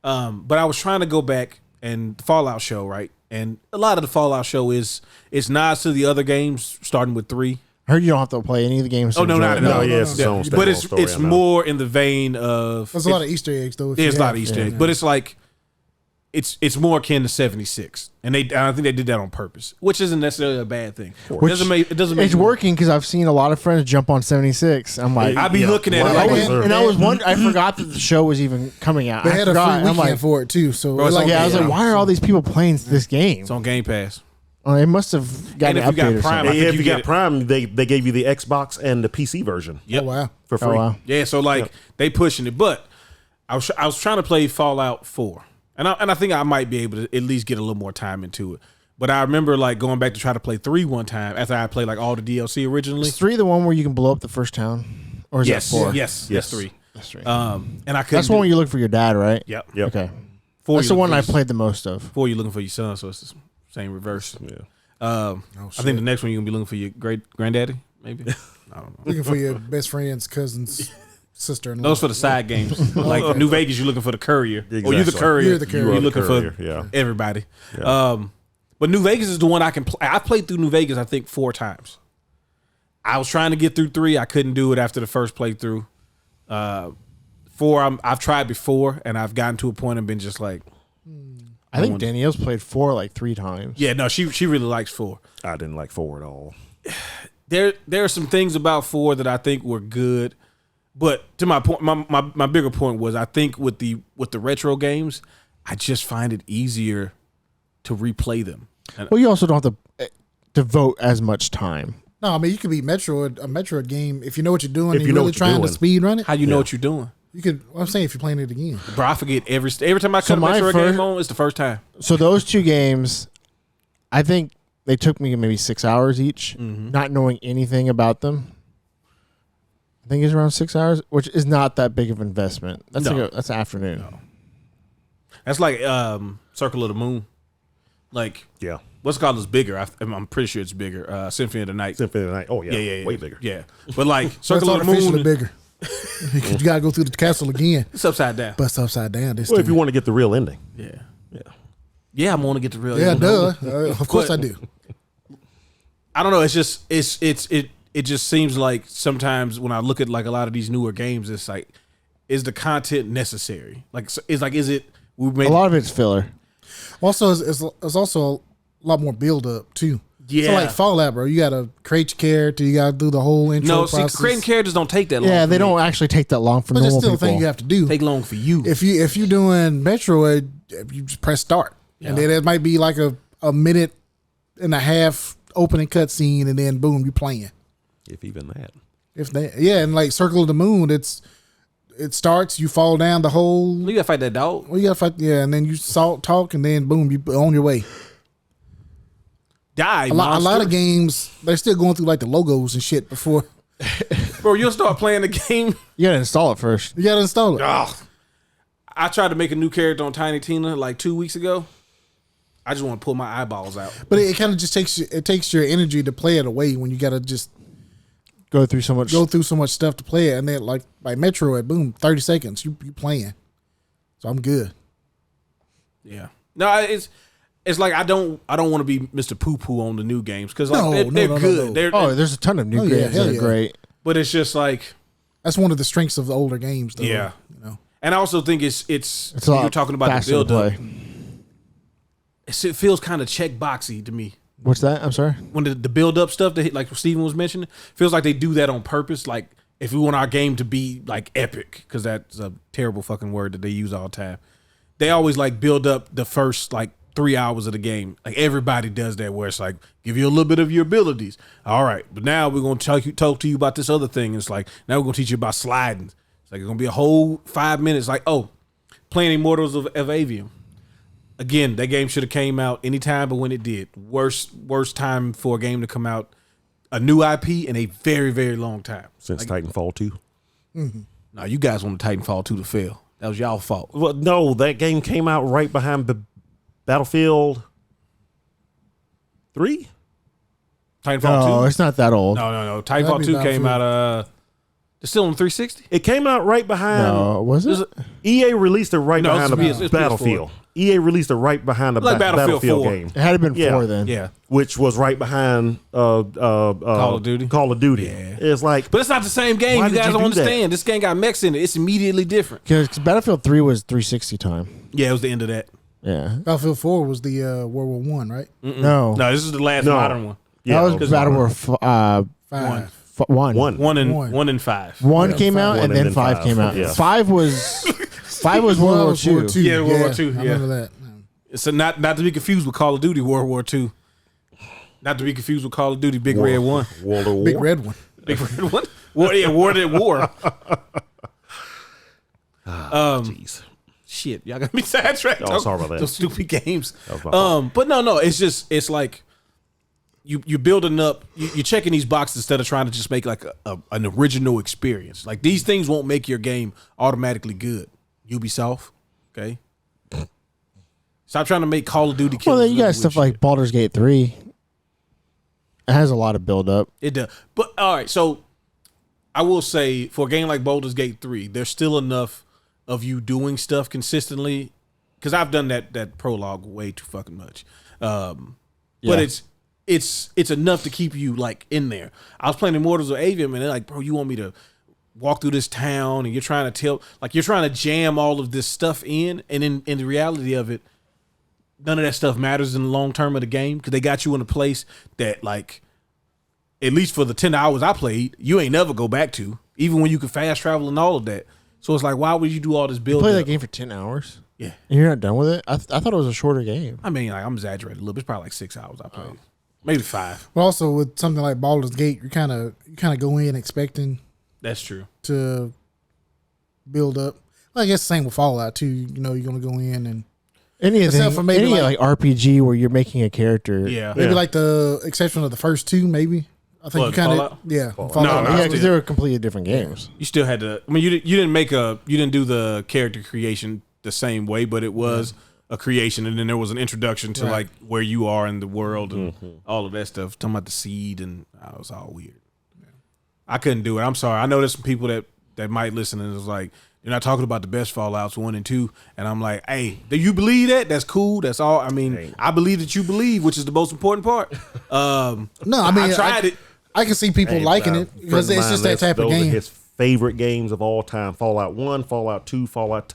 But I was trying to go back and the Fallout show, right? And a lot of the Fallout show it's nods to the other games, starting with 3. I heard you don't have to play any of the games. to Oh, no, enjoy not it. at all. yeah, it's its own But standalone it's story on that. more in the vein of There's a lot of Easter eggs, though. if there's you a lot of have- Easter eggs, but it's like it's more akin to 76, and I think they did that on purpose, which isn't necessarily a bad thing. It Which- doesn't make It's working because I've seen a lot of friends jump on 76. I'm like, I be looking at it Well, like, sir. and I was wondering. I forgot that the show was even coming out. They I had a forgot. free I'm weekend like, for it too. So Bro, it's like, on yeah, I was like, Yeah. why are all these people playing this game? it's on Game Pass. Oh, they must have gotten And an if you got update or Prime, something. I think if you you get got it. Prime, they gave you the Xbox and the PC version Yep. Oh wow. for free. Oh wow. Yeah, so like they pushing it, but I was trying to play Fallout 4, and I think I might be able to at least get a little more time into it. But I remember like going back to try to play 3 one time after I played like all the DLC originally. Is 3 the one where you can blow up the first town, or is Yes, that 4? yes, Yes. that's 3. That's 3. And I couldn't. That's the one where you look for your dad, right? Yep. Yep. Okay. 4 That's you the looking one for I your- played the most of. 4 you looking for your son, so it's the same reverse. Yeah. I think the next one you're gonna be looking for your granddaddy, maybe. I don't know. Looking for your best friend's cousin's sister-in-law. Those for the side games. Like New Vegas, you're looking for the courier. Or you're the Exactly. courier. You're the courier. You're You are the looking courier, for yeah. everybody. Yeah. But New Vegas is the one I can play. I played through New Vegas, I think, 4 times. I was trying to get through 3. I couldn't do it after the first playthrough. 4, I've tried before, and I've gotten to a point and been just like, I think Danielle's played 4 like 3 times. yeah, no, she really likes 4. I didn't like 4 at all. There are some things about 4 that I think were good, but to my point, my bigger point was I think with the retro games, I just find it easier to replay them. And Well, you also don't have to devote as much time. No, I mean you could be a Metroid game if you know what you're doing. If and you know really what you're trying to doing. speed run it. how you know what you're doing, You could. Well, I'm saying if you're playing it again. bro? I forget every time I So cut a my Metro first- game on. It's the first time. So those 2 games, I think they took me maybe 6 hours each, not knowing anything about them. I think it's around 6 hours, which is not that big of an investment. That's No. that's an afternoon. That's like Circle of the Moon. Like Yeah. what's it called is bigger. I'm pretty sure it's bigger. Symphony of the Night. Symphony of the Night. Oh, yeah. Yeah. Way bigger. Yeah, but like So it's Circle of the artificially Moon, bigger. 'Cause you gotta go through the castle again, it's upside down. bust upside down. This Well, if time. you want to get the real ending. Yeah, I'm gonna get the real. Yeah, duh. know. Of course But- I do. I don't know. It's just it just seems like sometimes when I look at like a lot of these newer games, it's like, is the content necessary? Like, is it? We made A lot of it's filler. Also, it's also a lot more build up too. Yeah. So like Fallout, bro, you gotta create your character. You gotta do the whole intro no. process. See, creating characters don't take that long. Yeah, for they me. don't actually take that long for but it's normal still a people. thing you have to do. take long for you. If you're doing Metroid, you just press start, and then it might be like a minute and a half opening cutscene, and then boom, you playing. If even that. If that, yeah, and like Circle of the Moon, it starts, you fall down the whole. You gotta fight that dog. Well, you gotta fight, yeah, and then you talk, and then boom, you on your way. Die. A lot monster. of games, they're still going through like the logos and shit before Bro, you'll start playing the game. You gotta install it first. you gotta install it. Oh, I tried to make a new character on Tiny Tina like 2 weeks ago. I just want to pull my eyeballs out. But it kind of just takes your energy to play it away when you gotta just Go through so much. go through so much stuff to play it, and then like Metroid, boom, 30 seconds, you playing. So I'm good. Yeah. No, it's like I don't want to be Mr. Poo Poo on the new games because like No, they're no, good. no. They're Oh, there's a ton of new Oh, yeah, games hell that are yeah. great. but it's just like That's one of the strengths of the older games, though. Yeah. You know. and I also think it's It's a lot you're talking about the faster to build up. play. It feels kind of check boxy to me. What's that? I'm sorry. When the build up stuff that like Steven was mentioning feels like they do that on purpose. Like if we want our game to be like epic, because that's a terrible fucking word that they use all the time. They always like build up the first like 3 hours of the game. Like everybody does that, where it's like give you a little bit of your abilities. All right, but now we're gonna talk to you about this other thing. It's like now we're gonna teach you about sliding. It's like it's gonna be a whole 5 minutes. Like playing Immortals of Avium. Again, that game should have came out anytime, but when it did, worst time for a game to come out, a new IP in a very, very long time. Since Titanfall 2. Now you guys want Titanfall 2 to fail. That was y'all fault. Well, no, that game came out right behind Battlefield 3. Titanfall No, 2? it's not that old. No. That'd Titanfall be 2 came Battlefield. out, it's still on 360? It came out right behind. No, was it? EA released it right No, behind it's the PS4. Battlefield. EA released it right behind the Like Battlefield 4. game, It had to been Yeah. 4 then. Yeah. which was right behind Call of Duty? Call of Duty. Yeah. It's like, But it's not the same game. Why You did guys you don't do that? understand. This game got mechs in it. It's immediately different. Because Battlefield 3 was 360 time. Yeah, it was the end of that. Yeah. Battlefield 4 was the World War One, right? No. No, this is the last No. modern one. Yeah, That was Battle War 5. One. One. One and five. One Yeah, came out, One and then 5 came out. Yeah. 5 was World War II. Yeah, World War II, I yeah. remember that. So not to be confused with Call of Duty World War II. Not to be confused with Call of Duty Big Red One. World of War. Big red one. Big Red One. War at War. Jeez. Shit, y'all got me sidetracked. Oh, sorry about that. Those stupid games. That was my fault. But no, it's like you're building up. You're checking these boxes instead of trying to just make like an original experience. Like these things won't make your game automatically good. Ubisoft, okay. Stop trying to make Call of Duty. Well, then you got with stuff shit. like Baldur's Gate 3. It has a lot of build up. It does. But all right, so I will say for a game like Baldur's Gate 3, there's still enough of you doing stuff consistently. Because I've done that prologue way too fucking much. But it's enough to keep you like in there. I was playing Immortals of Avium and they're like, bro, you want me to walk through this town and you're trying to jam all of this stuff in, and in the reality of it, none of that stuff matters in the long term of the game because they got you in a place that, like, at least for the 10 hours I played, you ain't never go back to, even when you can fast travel and all of that. So it's like, why would you do all this build? Play that game for 10 hours? Yeah. And you're not done with it? I thought it was a shorter game. I mean, like, I'm exaggerating a little bit. It's probably like 6 hours I played. Maybe 5. But also with something like Baldur's Gate, you kind of go in expecting That's true. to build up. Well, I guess the same with Fallout too. You know, you're gonna go in and Anything, for maybe any like- RPG where you're making a character. Yeah. maybe Yeah. like the exception of the first two, maybe. I think What, you kind of Fallout? yeah. No, Fallout. no. Yeah, because they were completely different games. You still had to. I mean, you didn't do the character creation the same way, but it was a creation, and then there was an introduction to Right. like where you are in the world and all of that stuff. Talking about the seed, and it was all weird. I couldn't do it. I'm sorry. I know there's some people that might listen and it's like, you're not talking about the best Fallouts 1 and 2, and I'm like, hey, do you believe that? That's cool. That's all. I mean, I believe that you believe, which is the most important part. No, I mean I tried it. I can see people liking it because it's just that type of Those are game. his favorite games of all time. Fallout 1, Fallout 2, Fallout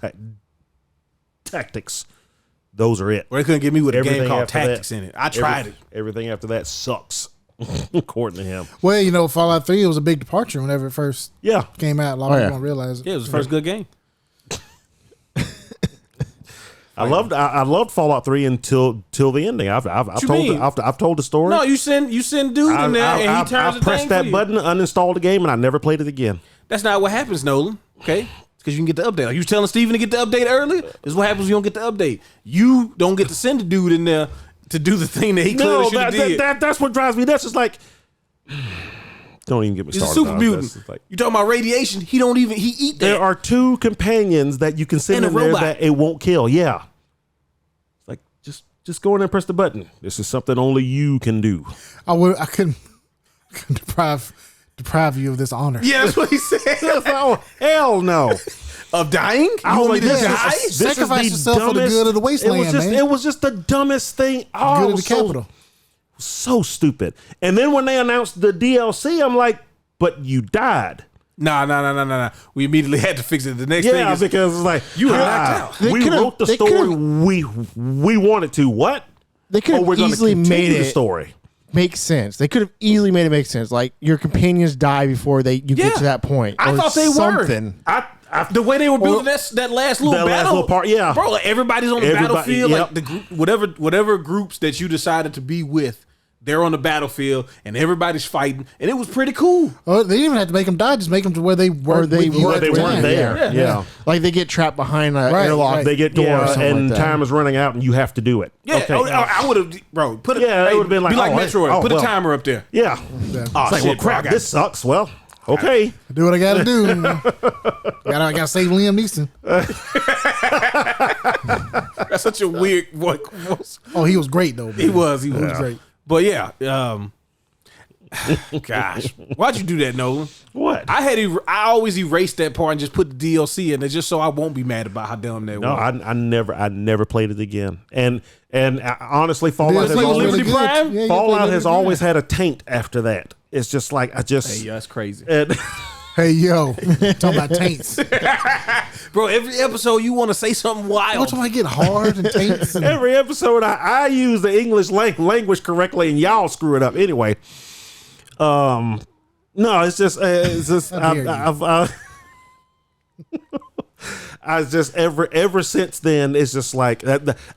Tactics. Those are it. Or they couldn't get me with a game Everything called after that- Tactics in it. I tried it. Everything after that sucks, according to him. Well, you know, Fallout 3 it was a big departure whenever it first Yeah. came out. A lot of people don't realize it. Yeah, it was the first good game. I loved Fallout 3 until the ending. I've told the story. No, you send dude in there and he turns I the pressed thing that for you. button, uninstalled the game, and I never played it again. That's not what happens, Nolan. Okay, because you can get the update. Like you was telling Steven to get the update early. This is what happens when you don't get the update. You don't get to send the dude in there to do the thing that he clearly No, should have did. that's what drives me. That's just like, don't even get me He's a started. super on it. mutant. That's just like, You talking about radiation? He eat that. there are two companions that you can send And a in there robot. that it won't kill. Yeah. It's like, just go in there and press the button. This is something only you can do. I couldn't deprive you of this honor. Yeah, that's what he said. Oh, hell no. Of dying? I You was want me like, to this die? is Sacrifice the yourself for the dumbest- good of the wasteland, man. It was just the dumbest thing. Oh, Good it of the was so- capital. So stupid. And then when they announced the DLC, I'm like, but you died. Nah. We immediately had to fix it. The next thing Yeah, is because it's like, you were knocked out. We wrote the they story could've- we wanted to. What? They could Oh, have we're going to easily continue made the it story. make sense. They could have easily made it make sense. Like your companions die before you Yeah. get to that point. I or thought they were. something. The way they were building that last little that last battle little part, yeah. bro. Like everybody's on the Everybody- battlefield. yep. Like the group, whatever groups that you decided to be with, they're on the battlefield and everybody's fighting, and it was pretty cool. Oh, they didn't even have to make them die; just make them to where they were. Or they with you were- at They the weren't time. there. Yeah. Like they get trapped behind a Right, airlock. right. They get door or yeah, something and like that. time is running out, and you have to do it. Yeah, Okay. I would have, bro. Put it. Yeah, it would've been like, be like oh, Metroid. oh, Put well. a timer up there. Yeah. Oh, It's like, well, shit, bro, I crap, got this sucks. Well, okay. Do what I got to do. I got to save Liam Neeson. That's such a weird voice. Oh, he was great though. Man. He was great. But yeah, gosh, why'd you do that, Nolan? What? I always erased that part and just put the DLC in there just so I won't be mad about how dumb that No, was. I never played it again. And honestly, Fallout DLC has was always, Liberty Prime? Yeah, you Fallout played has Liberty always Prime. had a taint after that. It's just like I just Hey, yeah, that's crazy. and Hey yo, talking about taints. Bro, every episode you want to say something What wild. talking about getting hard and taints? And, Every episode I use the English language correctly, and y'all screw it up anyway. No, it's just How dare you. I just ever since then it's just like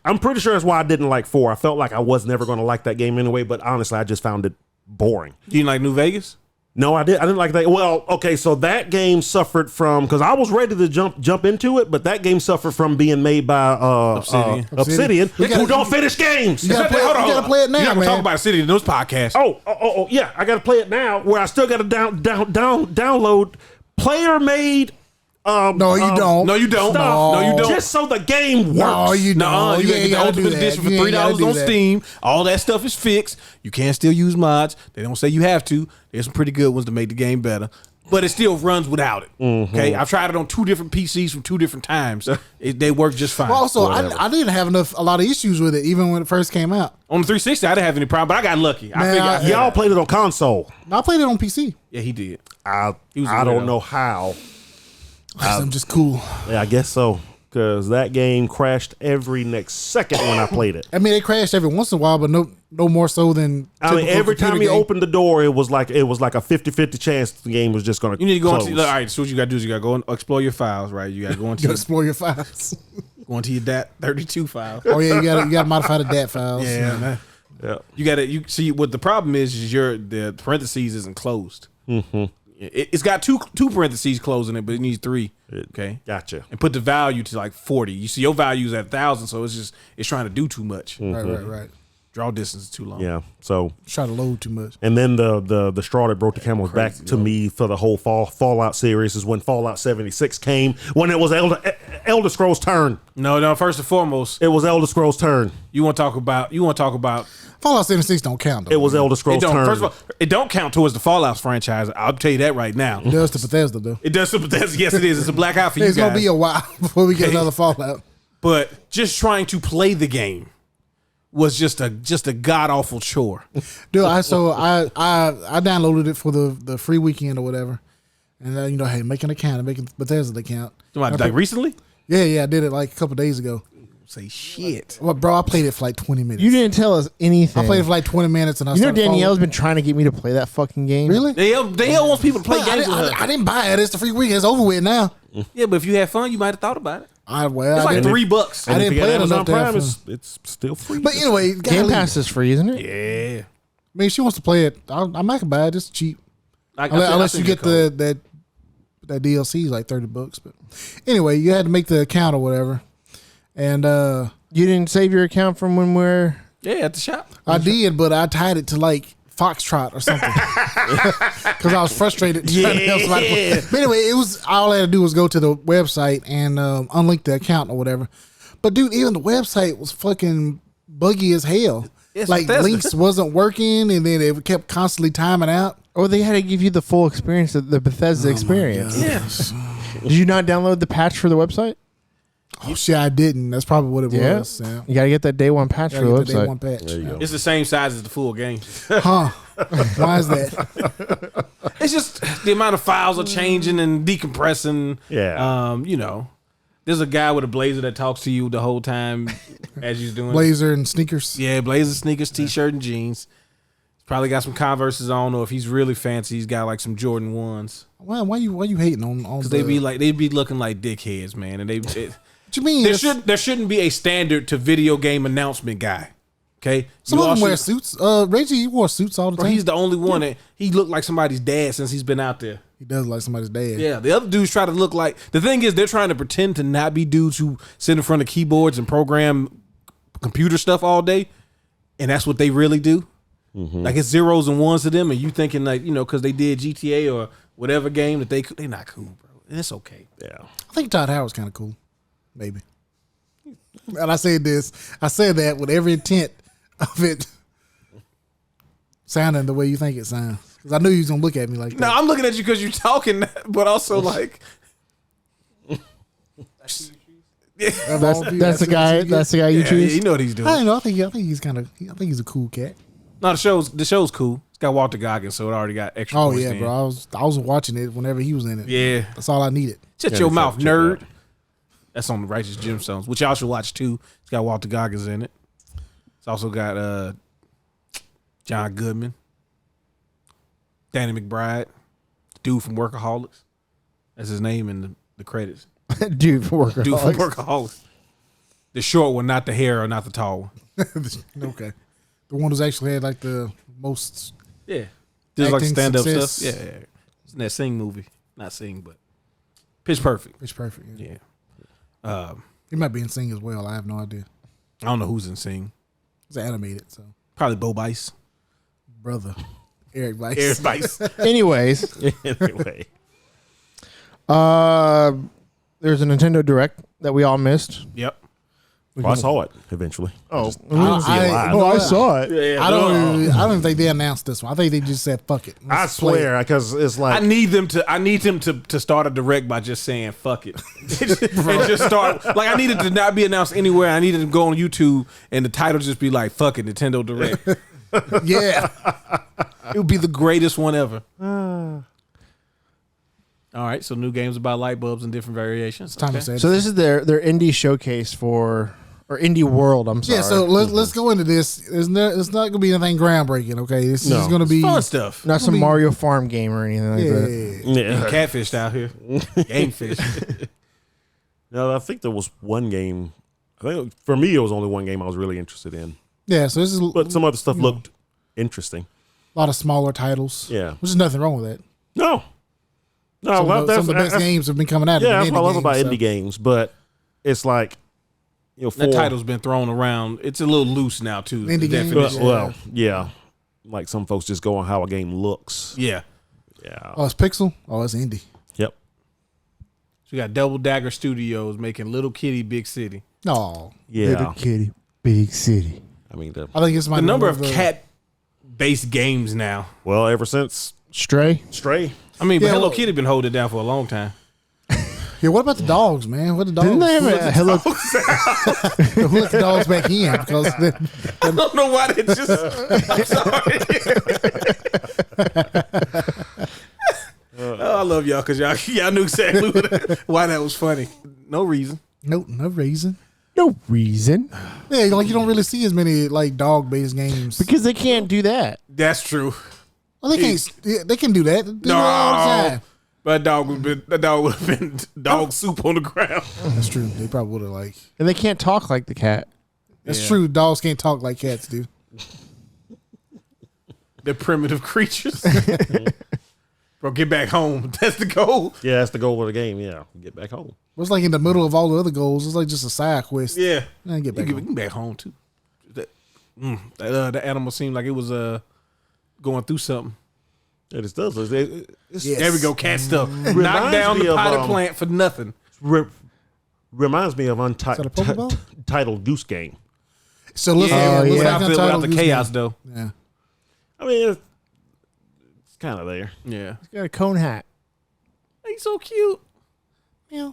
I'm pretty sure that's why I didn't like 4. I felt like I was never going to like that game anyway, but honestly I just found it boring. You didn't like New Vegas? No, I didn't like that. Well, okay, so that game suffered from, because I was ready to jump into it, but that game suffered from being made by Obsidian, who don't finish games. you gotta play it now, You're not man. talking about City in those podcasts. Oh, yeah, I got to play it now. Where I still got to download player made. No, you don't. No, you don't. Stuff, No, you don't. Just so the game works. No, you No, don't. you gotta get the gotta Ultimate do that. Edition for You ain't gotta $3 do on that. Steam. All that stuff is fixed. You can still use mods. They don't say you have to. There's some pretty good ones to make the game better. But it still runs without it. Okay, I've tried it on 2 different PCs from 2 different times. They work just fine. Well, also, I didn't have a lot of issues with it even when it first came out. On the 360, I didn't have any problem, but I got lucky. I Man, figured I had Y'all that. played it on console. I played it on PC. Yeah, he did. I He was a don't weirdo. know how. I'm just cool. Yeah, I guess so. Because that game crashed every next second when I played it. I mean, it crashed every once in a while, but no more so than. I mean, typical every time computer you game. opened the door, it was like a 50-50 chance the game was just going to You need to go close. into. All right, so what you got to do is you got to go and explore your files, right? You got to go You into gotta explore your files. go into your DAT32 file. Oh yeah, you gotta modify the DAT files. Yeah, man. Yeah. You got to. You see what the problem is the parentheses isn't closed. Mm-hmm. It's got two parentheses closing it, but it needs 3. Okay, Gotcha. and put the value to like 40. You see your value's at 1,000, so it's trying to do too much. Right. Draw distance is too long. Yeah. So, Try to load too much. and then the straw that broke the camel's back to me for the whole Fallout series is when Fallout 76 came, when it was Elder Scrolls' turn. No. First and foremost, It was Elder Scrolls' turn. you want to talk about. Fallout 76 don't count though. It was Elder It Scrolls' don't. turn. First of all, it don't count towards the Fallout franchise. I'll tell you that right now. It does to Bethesda though. It does. Yes, it is. It's a black eye for you It's guys. gonna be a while before we get another Fallout. But just trying to play the game was just a god awful chore. Dude, I downloaded it for the free weekend or whatever, and hey, make an account and make a Bethesda account. Like recently? Yeah, I did it like a couple days ago. Say shit. Well, bro, I played it for like 20 minutes. You didn't tell us anything. I played it for like 20 minutes, and I You know started Danielle's been trying to get me to play that fucking game. really. Danielle wants people to play Well, I games didn't, with her. I didn't buy it. It's the free weekend. It's over with now. Yeah, but if you had fun, you might have thought about it. It's I like didn't. $3. I didn't If you got play it Amazon enough to have Prime, fun. it's still free. But anyway, Game Pass is free, isn't it? Yeah. I mean, she wants to play it. I might buy it. It's cheap. I Unless think you get it's that DLC is like $30. But anyway, you had to make the account or whatever, and You didn't save your account from when we're. yeah, at the shop. I did, but I tied it to like Foxtrot or something because I was frustrated. Trying to help somebody play. But anyway, it was all I had to do was go to the website and unlink the account or whatever. But dude, even the website was fucking buggy as hell. It's Like Bethesda. links wasn't working, and then it kept constantly timing out. Or they had to give you the full experience of the Bethesda experience. Yes. Did you not download the patch for the website? Oh shit, I didn't. That's probably what it Yeah. was. Yeah. You got to get that day one patch for the Gotta get the day website. one patch. There you go. It's the same size as the full game. Huh? Why is that? It's just the amount of files are changing and decompressing. Yeah. There's a guy with a blazer that talks to you the whole time as you're doing it. Blazer and sneakers. Yeah, blazer, sneakers, t-shirt, and jeans. He's probably got some Converses on, or if he's really fancy, he's got like some Jordan 1s. Why you hating on? Because they be looking like dickheads, man. And What you mean? there shouldn't be a standard to video game announcement guy. Okay, Some You of all them wear should- suits. Reggie, he wore suits all the Bro, time. he's the only one that he looked like somebody's dad since he's been out there. He does like somebody's dad. Yeah, the other dudes try to look like. The thing is, they're trying to pretend to not be dudes who sit in front of keyboards and program computer stuff all day, and that's what they really do. Like it's zeros and ones to them, and you thinking like because they did GTA or whatever game that they're not cool, bro. And it's okay. Yeah. I think Todd Howard's kind of cool, maybe. And I said that with every intent of it sounding the way you think it sounds. Because I knew you was gonna look at me like that. No, I'm looking at you because you're talking, but also like. That's the guy. That's the guy you Yeah, choose. you know what he's doing. I don't know. I think he's a cool cat. No, the show's cool. It's got Walter Goggins, so it already got extra. Oh points yeah, in. bro. I was watching it whenever he was in it. Yeah. That's all I needed. Shut Yeah, your check- mouth, check nerd. that. That's on the Righteous Gemstones, which y'all should watch too. It's got Walter Goggins in it. It's also got John Goodman, Danny McBride, the dude from Workaholics. That's his name in the credits. Dude, for workaholics. Dude from Workaholics. The short one, not the hair or not the tall one. Okay. The one who's actually had like the most. Yeah. Just like Acting stand up success. stuff. Yeah. It's in that Sing movie. Not Sing, but Pitch Perfect. It's perfect. Yeah. Yeah. He might be in Sing as well. I have no idea. I don't know who's in Sing. It's animated, so Probably Bo Bice. brother Eric Weiss. Eric Bice. Anyways, Anyway, there's a Nintendo Direct that we all missed. Yep. I saw it eventually. Oh, I didn't see it live. I saw it. Yeah, I don't even think they announced this one. I think they just said fuck it. I Let's play swear, because it's I like need them to start a direct by just saying fuck it. And just start like I needed to not be announced anywhere. I needed to go on YouTube and the title just be like fuck it, Nintendo Direct. it. Yeah. It would be the greatest one ever. All right, so new games about light bulbs and different variations. Time Okay. to say it. So this is their indie showcase or indie world. I'm sorry. Yeah, so let's go into this. It's not going to be anything groundbreaking, okay? This No. is going to be. Fun stuff. not some Mario Farm game or anything like that. Yeah. yeah. Catfished out here. Game fish. No, I think there was one game. I think for me, it was only one game I was really interested in, Yeah, so this is but some other stuff looked interesting. a lot of smaller titles. Yeah. Which is nothing wrong with that. No, Some, of the best games have been coming out. Yeah, of that's what I love about indie games, but it's like That title's been thrown around. It's a little loose now too. Indie the games? definition. well, yeah, like some folks just go on how a game looks. Yeah. Yeah. Oh, it's Pixel? Oh, it's indie. Yep. So you got Double Dagger Studios making Little Kitty Big City. No. Yeah. Kitty, big city. I mean, I think it's my The number of cat-based games now. well, ever since Stray. Stray, I mean, but Yeah, Hello well- Kitty been holding it down for a long time. Yeah, what about the dogs, man? What the dogs? Didn't they have a Hello? Who let the dogs back in? Because I don't know why they just. I'm sorry. Oh, I love y'all because y'all knew exactly why that was funny. No reason. no reason. No reason. Yeah, like you don't really see as many like dog based games. Because they can't do that. That's true. Well, they can't. Yeah, they can do that. They do it all the time. But that dog would have been dog soup on the ground. That's true. They probably would have like. And they can't talk like the cat. That's Yeah. true. Dogs can't talk like cats do. They're primitive creatures. Bro, get back home. That's the goal. yeah, that's the goal of the game. Yeah, get back home. It's like in the middle of all the other goals. It's like just a side quest. Yeah. And get back You home. get back home too. That animal seemed like it was going through something. It just does. It's, Yes. There we go, cat stuff. Knock Reminds down me the of, potted plant for nothing. reminds me of Is that a Pokeball? Untitled Goose Game. So let's Yeah, let's yeah. back Without on the Goose chaos Game. though. Yeah. I mean, it's kind of there Yeah. He's got a cone hat. He's so cute. Yeah.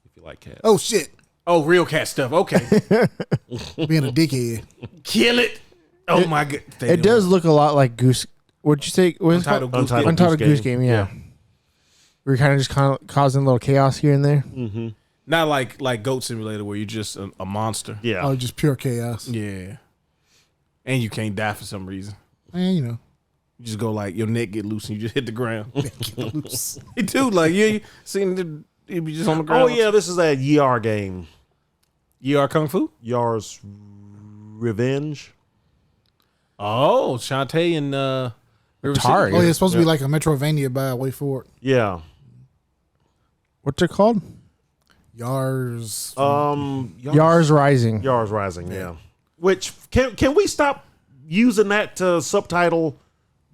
if you like cats. Oh shit! Oh, real cat stuff. Okay. Being a dickhead. Kill it. Oh my god. It does look a lot like Goose. What'd you say? What is it Untitled called? Goose Game. Untitled Goose Game. Yeah. We're kind of just causing a little chaos here and there. Not like Goat Simulator where you're just a monster. Yeah. Oh, just pure chaos. Yeah. And you can't die for some reason. Man, you know. You just go like your neck get loose and you just hit the ground. Get loose. It do like you seen it be just on the ground. Oh yeah, this is that YR game. You are Kung Fu? YR's Revenge. Oh, Shantae and River Atari. City. Oh, yeah, it's supposed to be like a Metrovania by Way Forward. Yeah. What's it called? Yars. Yars Rising. YR's Rising. Yeah. Which can we stop using that to subtitle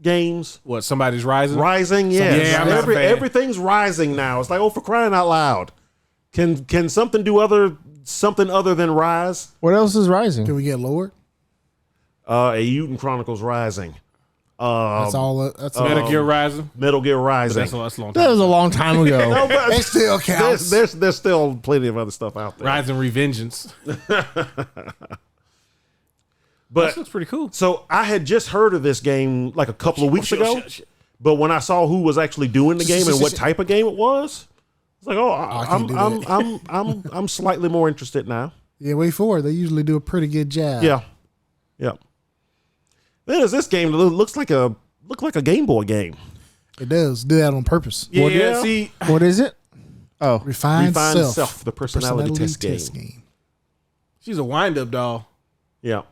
games? What, somebody's rising? Rising, yes. Yeah, I'm not a fan. Everything's rising now. It's like, oh, for crying out loud. Can something do something other than rise? What else is Rising? Can we get lowered? A Uten Chronicles Rising. That's all. That's all. Metal Gear Rising? Metal Gear Rising. That's a long That time. was a long time ago. No, but It still counts. there's still plenty of other stuff out there. Rising Revengeance. But This looks pretty cool. so I had just heard of this game like a couple of weeks ago. But when I saw who was actually doing the game and what type of game it was, it's like, I'm slightly more interested now. Yeah, wait for it. They usually do a pretty good job. Yeah. Then is this game that looks like a Game Boy game. It does. Do that on purpose. Yeah, see, What is it? Oh, Refined self. The personality test game. she's a wind-up doll. Yeah.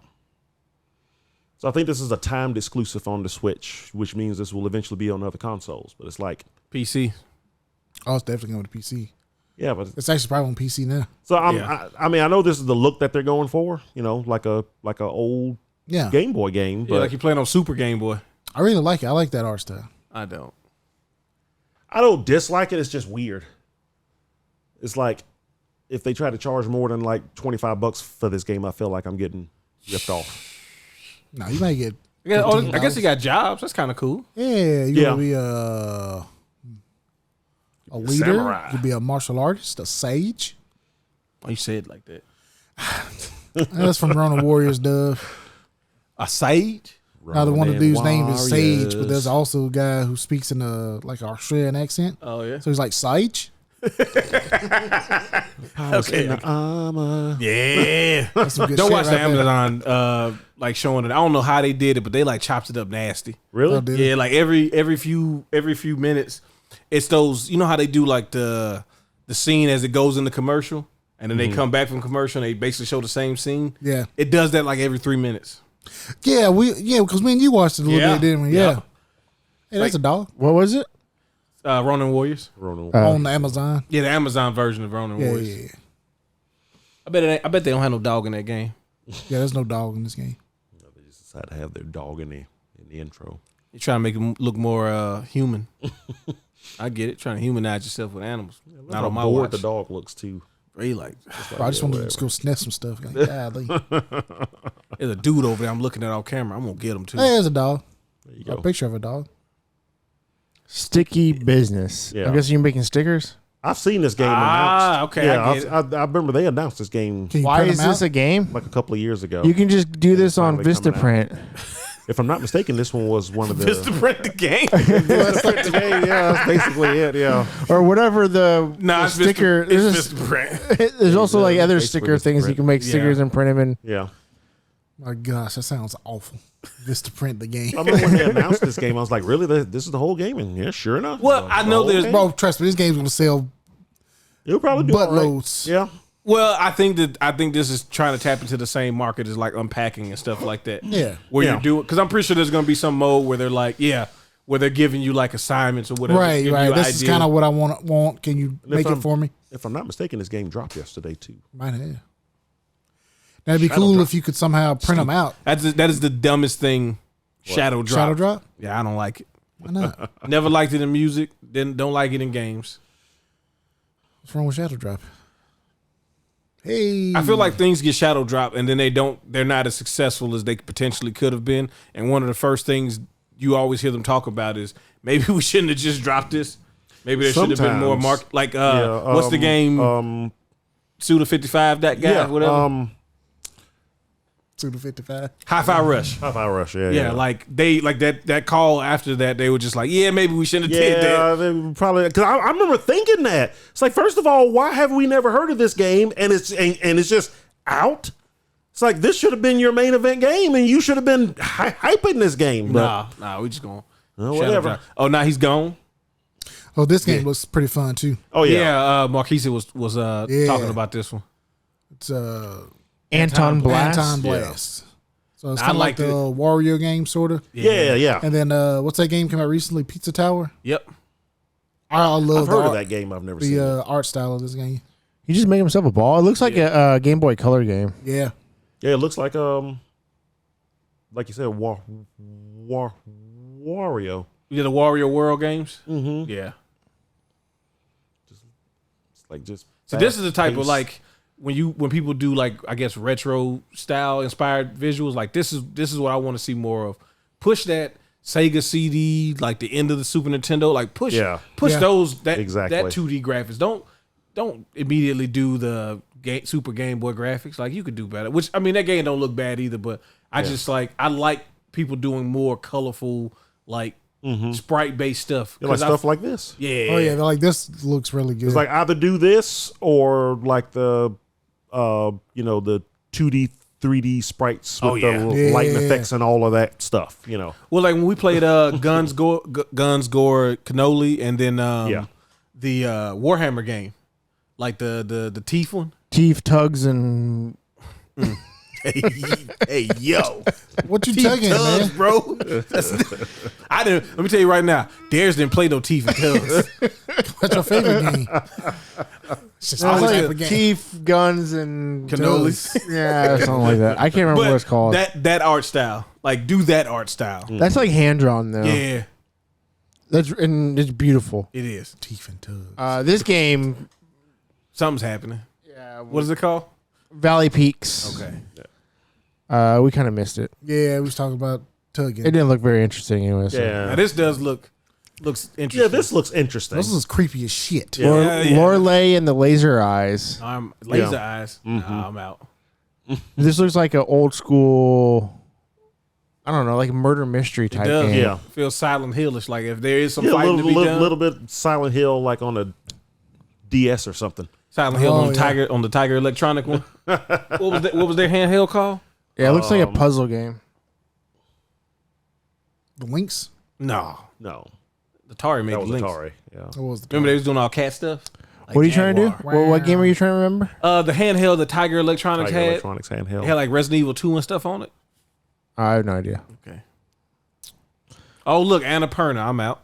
So I think this is a timed exclusive on the Switch, which means this will eventually be on other consoles. But it's like PC. Oh, it's definitely going to PC. Yeah, but It's actually probably on PC now. so I mean, I know this is the look that they're going for. You know, like a old Yeah. Game Boy game. But Yeah, like you're playing on Super Game Boy. I really like it. I like that art style. I don't. I don't dislike it. It's just weird. It's like if they try to charge more than like $25 for this game, I feel like I'm getting ripped off. No, you might get. I guess he got jobs. That's kind of cool. Yeah, you Yeah. want to be a leader. samurai. You could be a martial artist, a sage. Why you say it like that? That's from Ronin Warriors, Dove. A sage? Now the one of the dude's name is Sage, but Warriors. there's also a guy who speaks in a like an Australian accent. Oh yeah. So he's like Sage. Okay. Yeah. That's some good Don't shit watch the right there. Amazon like showing it. I don't know how they did it, but they like chopped it up nasty. Really? Oh, dude. Yeah, like every few minutes, it's those. You know how they do like the scene as it goes in the commercial, and then they come back from commercial and they basically show the same scene. Yeah. It does that like every 3 minutes. Yeah, because me and you watched it a little Yeah. bit, didn't we? Yeah. Yeah. Hey, that's a dog what was it? Ronin Warriors. on the Amazon. Yeah, the Amazon version of Ronin Yeah, Warriors. yeah, yeah. I bet they don't have no dog in that game. Yeah, there's no dog in this game. They just decided to have their dog in the intro. You're trying to make him look more human. I get it. Trying to humanize yourself with animals. Not on my watch. The dog looks too. Really like, Bro, I just wanted to just go sniff some stuff. Like, golly. there's a dude over there I'm looking at on camera. I'm gonna get him too. Hey, there's a dog. There you A go. picture of a dog. Sticky business. Yeah. I guess you're making stickers. I've seen this game announced. Okay, Yeah, I get it. I remember they announced this game Can you Why print is them this out? a game? like a couple of years ago. You can just do this on finally coming Vistaprint. If I'm not mistaken, this one was one of the. Just to print the game. the game, yeah, that's basically it. Yeah, Or whatever the Nah, sticker. It's Mr. Print. There's also like other basically sticker things you Vistaprint. can make stickers Yeah. and print them in. yeah. My gosh, that sounds awful. Just to print the game. I remember when they announced this game, I was like, "Really? This is the whole game?" And yeah, sure enough. Well, I know there's- Bro, trust me, this game's gonna sell It'll probably do all right. buttloads. Yeah, Well, I think this is trying to tap into the same market as like unpacking and stuff like that. Yeah. Where Yeah. you're doing, because I'm pretty sure there's going to be some mode where they're like, where they're giving you like assignments or whatever. Right, giving right. you This is ideas. kind of what I want. Can you make it for me? if I'm not mistaken, this game dropped yesterday too. Might have. That'd be Shadow cool drop. if you could somehow print them out. that is the dumbest thing. Shadow drop. Shadow drop? Yeah, I don't like it. Why not? Never liked it in music. Don't like it in games. What's wrong with shadow drop? Hey, I feel like things get shadow dropped and then they're not as successful as they potentially could have been. And one of the first things you always hear them talk about is maybe we shouldn't have just dropped this. Maybe there should have been more Sometimes. market. Like, what's the game? Suda 55, that guy, Yeah, whatever. Suda 55. Hi-Fi Rush. Hi-Fi Rush. Yeah, Yeah, like they like that call after that. They were just like, yeah, maybe we shouldn't have did that. yeah, they probably because I remember thinking that it's like, first of all, why have we never heard of this game? And it's just out. It's like this should have been your main event game, and you should have been hyping this game. But Nah, we just going. whatever. Oh, now he's gone. Oh, this game looks pretty fun too. Oh yeah, Yeah, Marquise was talking about this one. It's Anton Blast. Anton Blast. So it's I kind of like liked the it. Wario game, sort of. yeah. And then what's that game came out recently? Pizza Tower. Yep. I love I've heard the, of that game. I've never seen. the art style of this game. He just made himself a ball. It looks like a Game Boy Color game. Yeah. Yeah, it looks like you said, Wario. You did the Wario World games. Mm-hmm. Yeah. It's like just. So this is the type of fast-paced. like when people do like, I guess, retro style inspired visuals. Like this is what I want to see more of. Push that Sega CD, like the end of the Super Nintendo. Like push Yeah. those that Exactly. that 2D graphics. Don't immediately do the Super Game Boy graphics. Like you could do better. Which I mean, that game don't look bad either. But I just I like people doing more colorful, like sprite based stuff. You like stuff like this? Yeah. Oh yeah, they're like this looks really good. It's like either do this or like the the 2D 3D sprites with the lighting effects and all of that stuff, Well, like when we played Guns Gore Cannoli and then the Warhammer game, like the Teeth one. Teeth tugs and Hey, yo, what you Teeth tugging, tugs, man? bro? I didn't. Let me tell you right now, Darius didn't play no Teeth and tugs. What's your favorite game? It's just I was always like type of game. teeth, guns, and Cannolis. Yeah, something like that. I can't remember what it's called. That art style, like do that art style. That's like hand drawn though. Yeah, And it's beautiful. it is. Teeth and tugs. This game, Something's happening. yeah, What is it called? Valley Peaks. Okay. We kind of missed it. Yeah, we was talking about tugging. It didn't look very interesting anyway. So. Now this does looks interesting. Yeah, this looks interesting. This is creepy as shit. Yeah. Lorelei and the laser eyes. I'm laser eyes. Nah, I'm out. This looks like an old school, I don't know, like murder mystery It type does. game. Yeah. Feels Silent Hillish. Like if there is some a fighting to be done. little bit Silent Hill, like on a DS or something. Silent Hill Oh, on the Tiger Electronic one. What was their handheld called? Yeah, it looks like a puzzle game. The Lynx. No, No, Atari made that the was links. Atari. Yeah. That was the Remember they was doing all cat stuff. Like What are you trying to do? Jaguar. What game are you trying to remember? The handheld the Tiger Electronics Tiger had. Electronics handheld. It had like Resident Evil 2 and stuff on it. I have no idea. Okay. Oh look, Annapurna. I'm out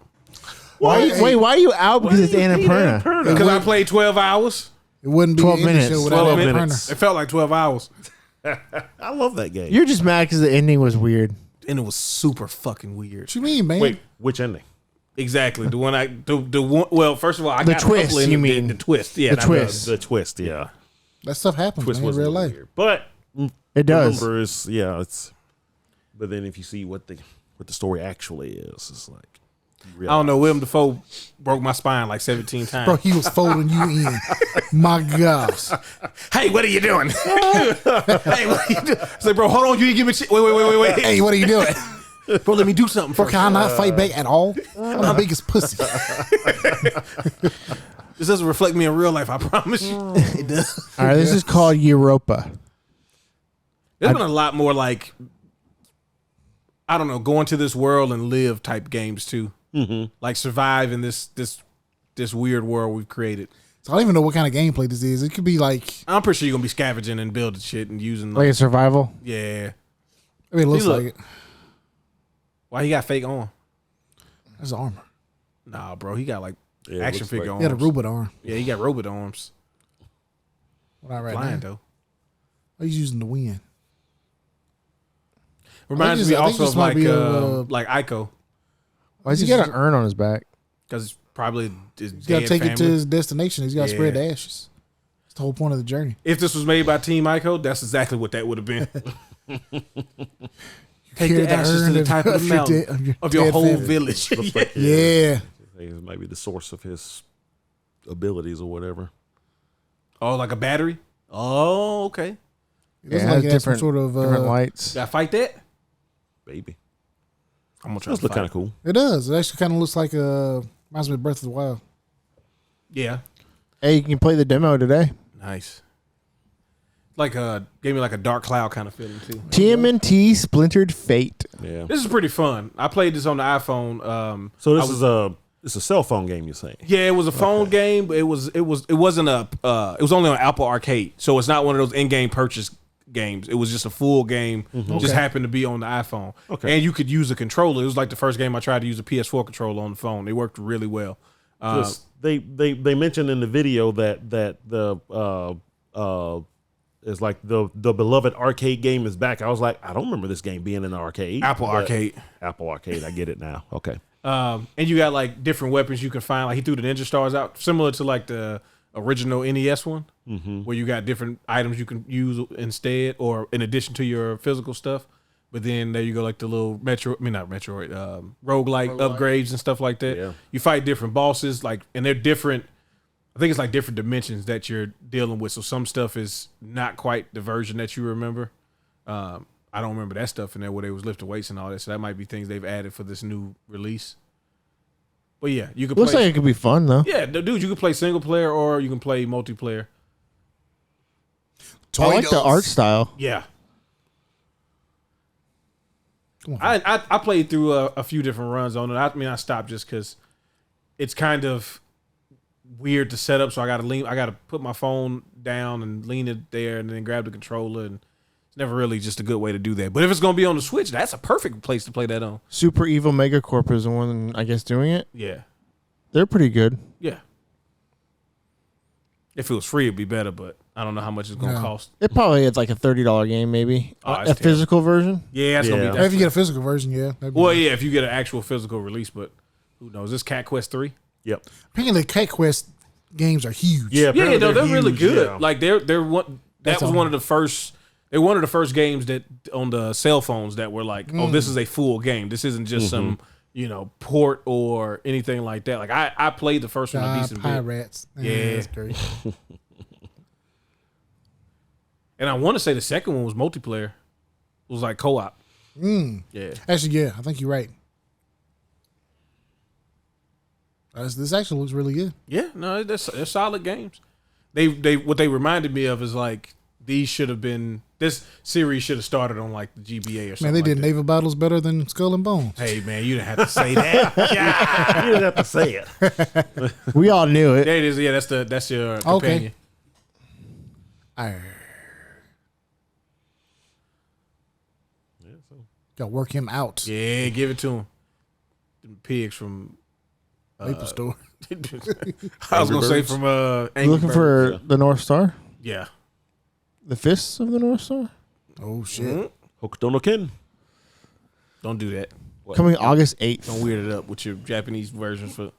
Why are you out because it's Annapurna? because I played 12 hours. It wouldn't be 12 an indie minutes. show without 12 that minutes. burner. It felt like 12 hours, I love that game. You're just mad because the ending was weird. and it was super fucking weird. What you mean, man? Wait, which ending? Exactly. The one the one. Well, first of all, I The got a twist, couple in you the- mean. the twist? Yeah, The that twist. The twist, yeah. that stuff happens Twist man, was in real a little life. weird. But It does. remember, it's. But then if you see what the story actually is, it's like. I don't know. Willem Dafoe broke my spine like 17 times. Bro, he was folding you in. My gosh. Hey, what are you doing? Hey, what are you doing? It's like, bro, hold on. You didn't give me shit. Wait. Hey, what are you doing? Bro, let me do something Bro, first. can I not fight back at all? I'm the biggest pussy. This doesn't reflect me in real life, I promise you. It does. All right, this is called Europa. There's been a lot more like, I don't know, go into this world and live type games too. Mm-hmm. Like survive in this weird world we've created. So I don't even know what kind of gameplay this is. It could be like, I'm pretty sure you're gonna be scavenging and building shit and using Like a survival. yeah. I mean, it looks See, look. like it. Why he got fake arm? That's armor. Nah, bro, he got like Yeah, it action looks figure like- arms. He got a robot arm. Yeah, he got robot arms. Not right Flying now. though. Oh, he's using the wind. Reminds this- me I think also this of might like be Ico, Why does he got an urn on his back? because probably his He's got to dead take it to family. his destination. He's got to Yeah. spread the ashes. That's the whole point of the journey. If this was made by Team Ico, that's exactly what that would have been. Take Carry the ashes to urn the top of the your mountain dead- of your dead whole family. village. Looks like, Yeah. I think it might be the source of his abilities or whatever. Oh, like a battery? Oh, okay. It looks Yeah, like it it has has some different, sort of. different lights. Gotta fight that? Baby. I'm gonna try Does to look fight kind of cool. It does. It actually kind of looks like reminds me of Breath of the Wild. Yeah. Hey, you can play the demo today. Nice. Like gave me like a Dark Cloud kind of feeling too. TMNT Splintered Fate. Yeah. This is pretty fun. I played this on the iPhone. So this is a cell phone game, you're saying? Yeah, it was a phone game, but it wasn't a it was only on Apple Arcade. So it's not one of those in-game purchase games. It was just a full game. Just happened to be on the iPhone. Okay. And you could use a controller. It was like the first game I tried to use a PS4 controller on the phone. They worked really well. Just- they mentioned in the video that the is like the beloved arcade game is back. I was like, I don't remember this game being in the arcade. Apple but- Arcade. Apple Arcade. I get it now. Okay. And you got like different weapons you can find. Like he threw the Ninja Stars out, similar to like the original NES one, where you got different items you can use instead or in addition to your physical stuff. But then there you go, like the little roguelike upgrades and stuff like that. Yeah. You fight different bosses, like, and they're different I think it's like different dimensions that you're dealing with. So some stuff is not quite the version that you remember. I don't remember that stuff in there where they was lifting weights and all that. So that might be things they've added for this new release. But yeah, you could Looks play. like it could be fun though. Yeah, dude, you can play single player or you can play multiplayer. I like the art style. Yeah. Come on. I played through a few different runs on it. I stopped just because it's kind of weird to set up. So I got to put my phone down and lean it there and then grab the controller. And it's never really just a good way to do that. But if it's going to be on the Switch, that's a perfect place to play that on. Super Evil Megacorp is the one, I guess, doing it. Yeah. They're pretty good. Yeah. If it was free, it'd be better, but I don't know how much it's going to cost. It probably is like a $30 game, maybe. Oh, A it's terrible. physical version. Yeah, it's going to be If you get a physical version, yeah. that'd be Well, nice. yeah, if you get an actual physical release, but who knows? This Cat Quest 3? Yep. Apparently, the Cat Quest games are huge. Yeah. Yeah, apparently they're really huge, good. yeah. Like they're one. That was one of the first. They're one of the first games that on the cell phones that were like, oh, this is a full game. This isn't just some port or anything like that. Like I played the first one a decent bit, Pirates. Yeah. That's great. and I want to say the second one was multiplayer. It was like co-op. Yeah, Actually, yeah, I think you're right. This actually looks really good. yeah. No, they're solid games. They what they reminded me of is like these should have been. This series should have started on like the GBA or something. Man, they did like that. naval battles better than Skull and Bones. Hey man, you didn't have to say that. Yeah. You didn't have to say it. We all knew it. There it is. Yeah, that's your companion. Arr. Gotta work him out. Yeah, give it to him. Them pigs from. Maple Store. I was gonna say Birds. from You Angry looking Birds. for the North Star? Yeah. The fists of the North Star? Oh shit! Mm-hmm. Hokuto no Ken. Don't do that. Coming August 8th. Don't weird it up with your Japanese versions for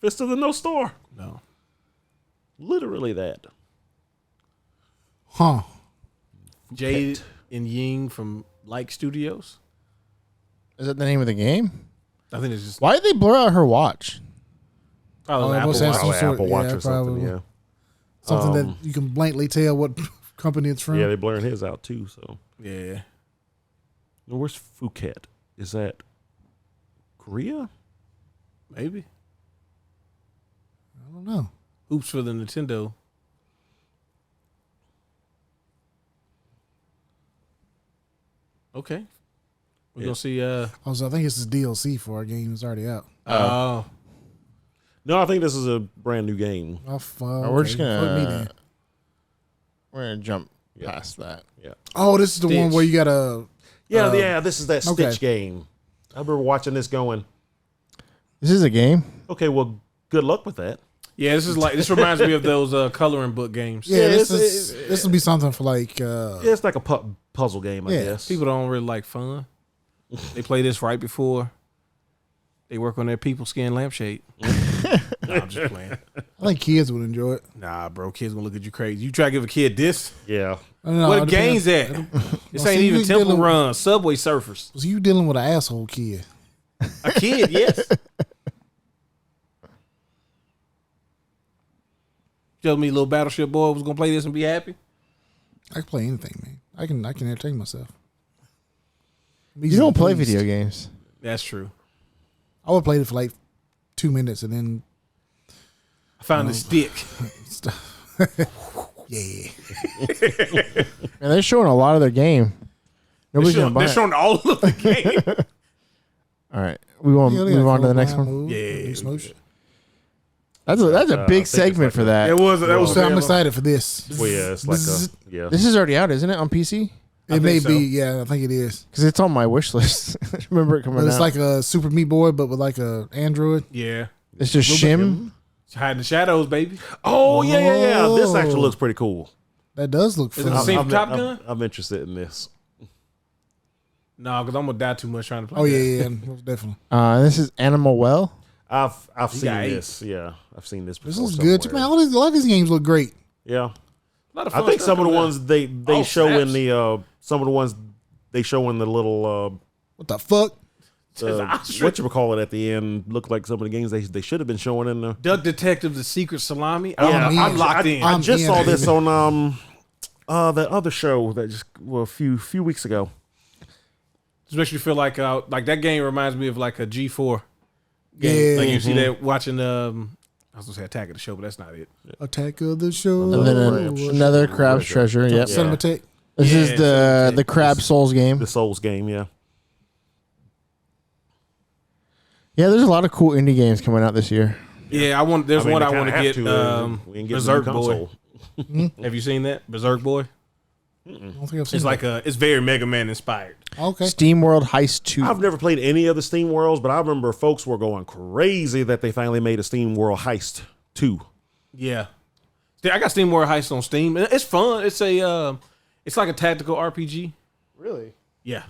Fist of the No Star. no. Literally that. Huh? Jade and Ying from Like Studios. Is that the name of the game? I think it's just Why did they blur out her watch? probably Oh, Apple what's that? Watch. Some Probably sort- Apple Watch yeah, or something. probably. Yeah. Something that you can blankly tell what company it's from. Yeah, they blurring his out too. So Yeah. now, where's Phuket? Is that Korea? Maybe. I don't know. Oops for the Nintendo. Okay. We're gonna see Also, I think it's the DLC for our game. It's already out. oh. No, I think this is a brand new game. We're just Fuck me gonna then. we're gonna jump past that. Yeah. Oh, this is the one Stitch. where you gotta. Yeah, this is that okay. Stitch game. I remember watching this going, This is a game. okay, well, good luck with that. Yeah, this reminds me of those coloring book games. Yeah, this it's- is this will be something for like. Yeah, it's like a puzzle game, I Yeah. guess. People don't really like fun. They play this right before they work on their people skin lampshade. Nah, I'm just playing. I think kids would enjoy it. Nah, bro, kids gonna look at you crazy. You try to give a kid this? Yeah. I don't know, What it game's depends- that? This Well, ain't see, even you Temple dealing- Run, Subway Surfers. So you dealing with an asshole kid? A kid, yes. Tell me, little Battleship Boy was gonna play this and be happy. I can play anything, man. I can entertain myself. You don't play video games. That's true. I would play it for like 2 minutes and then I found the stick. yeah. And they're showing a lot of their game. Nobody's gonna buy They're it. showing all of the game. All right, we want to move on to the next one. Yeah. That's a I think big it's segment like for a- that. It was. That was. So I'm excited for this. Well, yeah, it's like a, yeah. This is already out, isn't it, on PC? It may think so. be, yeah, I think it is. Because it's on my wish list. I remember it coming But it's out. like a Super Meat Boy, but with like a Android. Yeah. It's just shim. It's hiding the shadows, baby. Oh, yeah. This actually Oh. looks pretty cool. That does look Is fun. it the same from Top I'm- Gun? I'm interested in this. No, because I'm gonna die too much trying to play. Oh that. yeah, most definitely. This is Animal Well. I've You seen got 8. this. Yeah, I've seen this before. This looks good. somewhere. Man, a lot of these games look great. Yeah, A lot of I fun think stuff some of the coming out. ones they Oh, show in snaps. the some of the ones they show in the little What the fuck? what you call it at the end looked like some of the games they should have been showing in the Duck Detective: The Secret Salami. Yeah, I'm locked in. I just saw in. this on that other show that just a few weeks ago. Just makes you feel like that game reminds me of like a G4 game. Yeah. Like you see that watching I was gonna say Attack of the Show, but that's not it. Attack of the Show. And then another Crab's Treasure. Yep. Cinematheque. This is Yeah, the Crab Souls game. The Souls game, yeah. Yeah, there's a lot of cool indie games coming out this year. Yeah, there's one I want to get. We can get Berserk the new Boy. console. Have you seen that Berserk Boy? I don't think I've seen It's like it's very Mega Man inspired. Okay. Steam World Heist 2. I've never played any of the Steam Worlds, but I remember folks were going crazy that they finally made a Steam World Heist 2. Yeah, I got Steam World Heist on Steam. It's fun. It's it's like a tactical RPG. Really? Yeah,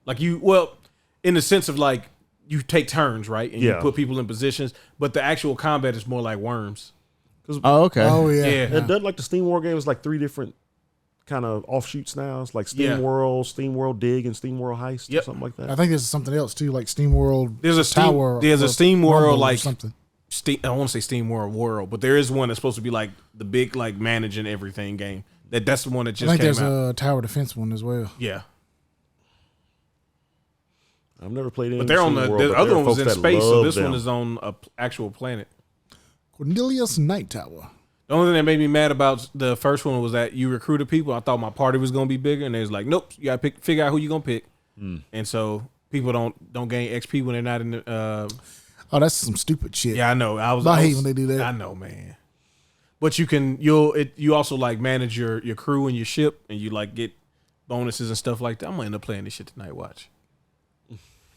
like in the sense of like you take turns, right, and you Yeah. put people in positions, but the actual combat is more like Worms. Oh, okay. Oh yeah. Yeah. It does like the Steam World games like 3 different kind of offshoots now. It's like Steam World Dig, and Steam World Heist or something like that. I think there's something else too, like Steam World. There's a Tower. Steam or World Rumble or like something. I want to say Steam World, but there is one that's supposed to be like the big like managing everything game. That's the one that I just think came there's out. a Tower Defense one as well. Yeah, I've never played any. but they're on Steam World, the but other there are one was folks in that space, so love this one them. is on a actual planet. Cornelius Night Tower. The only thing that made me mad about the first one was that you recruited people. I thought my party was gonna be bigger, and they was like, nope, you gotta figure out who you gonna pick. And so people don't gain XP when they're not in the. Oh, that's some stupid shit. Yeah, I know. I hate when they do that. I know, man. But you also like manage your crew and your ship, and you like get bonuses and stuff like that. I'm gonna end up playing this shit tonight. Watch.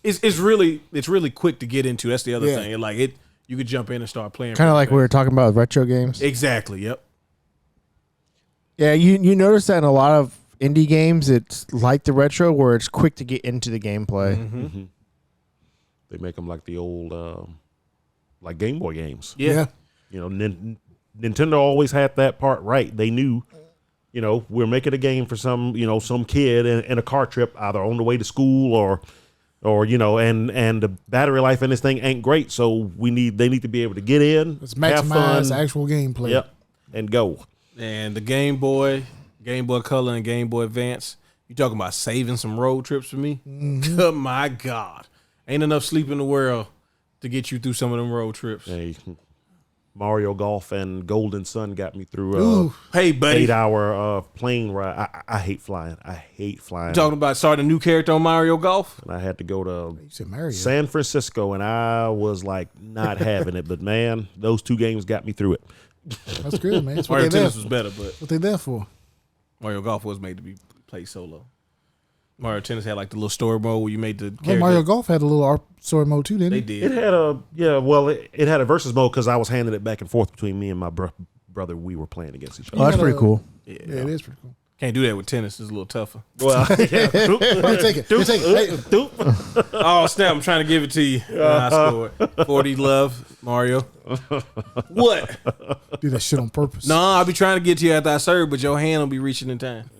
It's really quick to get into. That's the other Yeah. thing. And like you could jump in and start playing. Kind of pretty like we were talking about with retro games. fast. Exactly. Yep. Yeah, you notice that in a lot of indie games, it's like the retro where it's quick to get into the gameplay. Mm-hmm. They make them like the old, like Game Boy games. Yeah. You know, Nintendo always had that part right. They knew, we're making a game for some kid in a car trip, either on the way to school or and the battery life in this thing ain't great. So they need to be able to get in, Let's have maximize fun, actual gameplay. yep, and go. And the Game Boy Color, and Game Boy Advance. You talking about saving some road trips for me? Oh my God, ain't enough sleep in the world to get you through some of them road trips. Hey, Mario Golf and Golden Sun got me through Ooh. Hey, buddy. 8-hour plane ride. I hate flying. Talking about starting a new character on Mario Golf. And I had to go to You said Mario. San Francisco, and I was like not having it. But man, those 2 games got me through it. That's good, man. That's what Mario they there. Tennis was better, but What they there for? Mario Golf was made to be played solo. Mario Tennis had like the little story mode where you made the Well, character. Mario Golf had a little story mode too, didn't They it? It did. had it had a versus mode because I was handing it back and forth between me and my brother. We were playing against each Oh, other. that's gotta- pretty cool. Yeah, it is pretty cool. Can't do that with tennis. It's a little tougher. Well, Here, take it. Here, take it. Hey, Oh snap! I'm trying to give it to you. I scored 40 love Mario. What? do that shit on purpose. No, I'll be trying to get to you after I serve, but your hand will be reaching in time.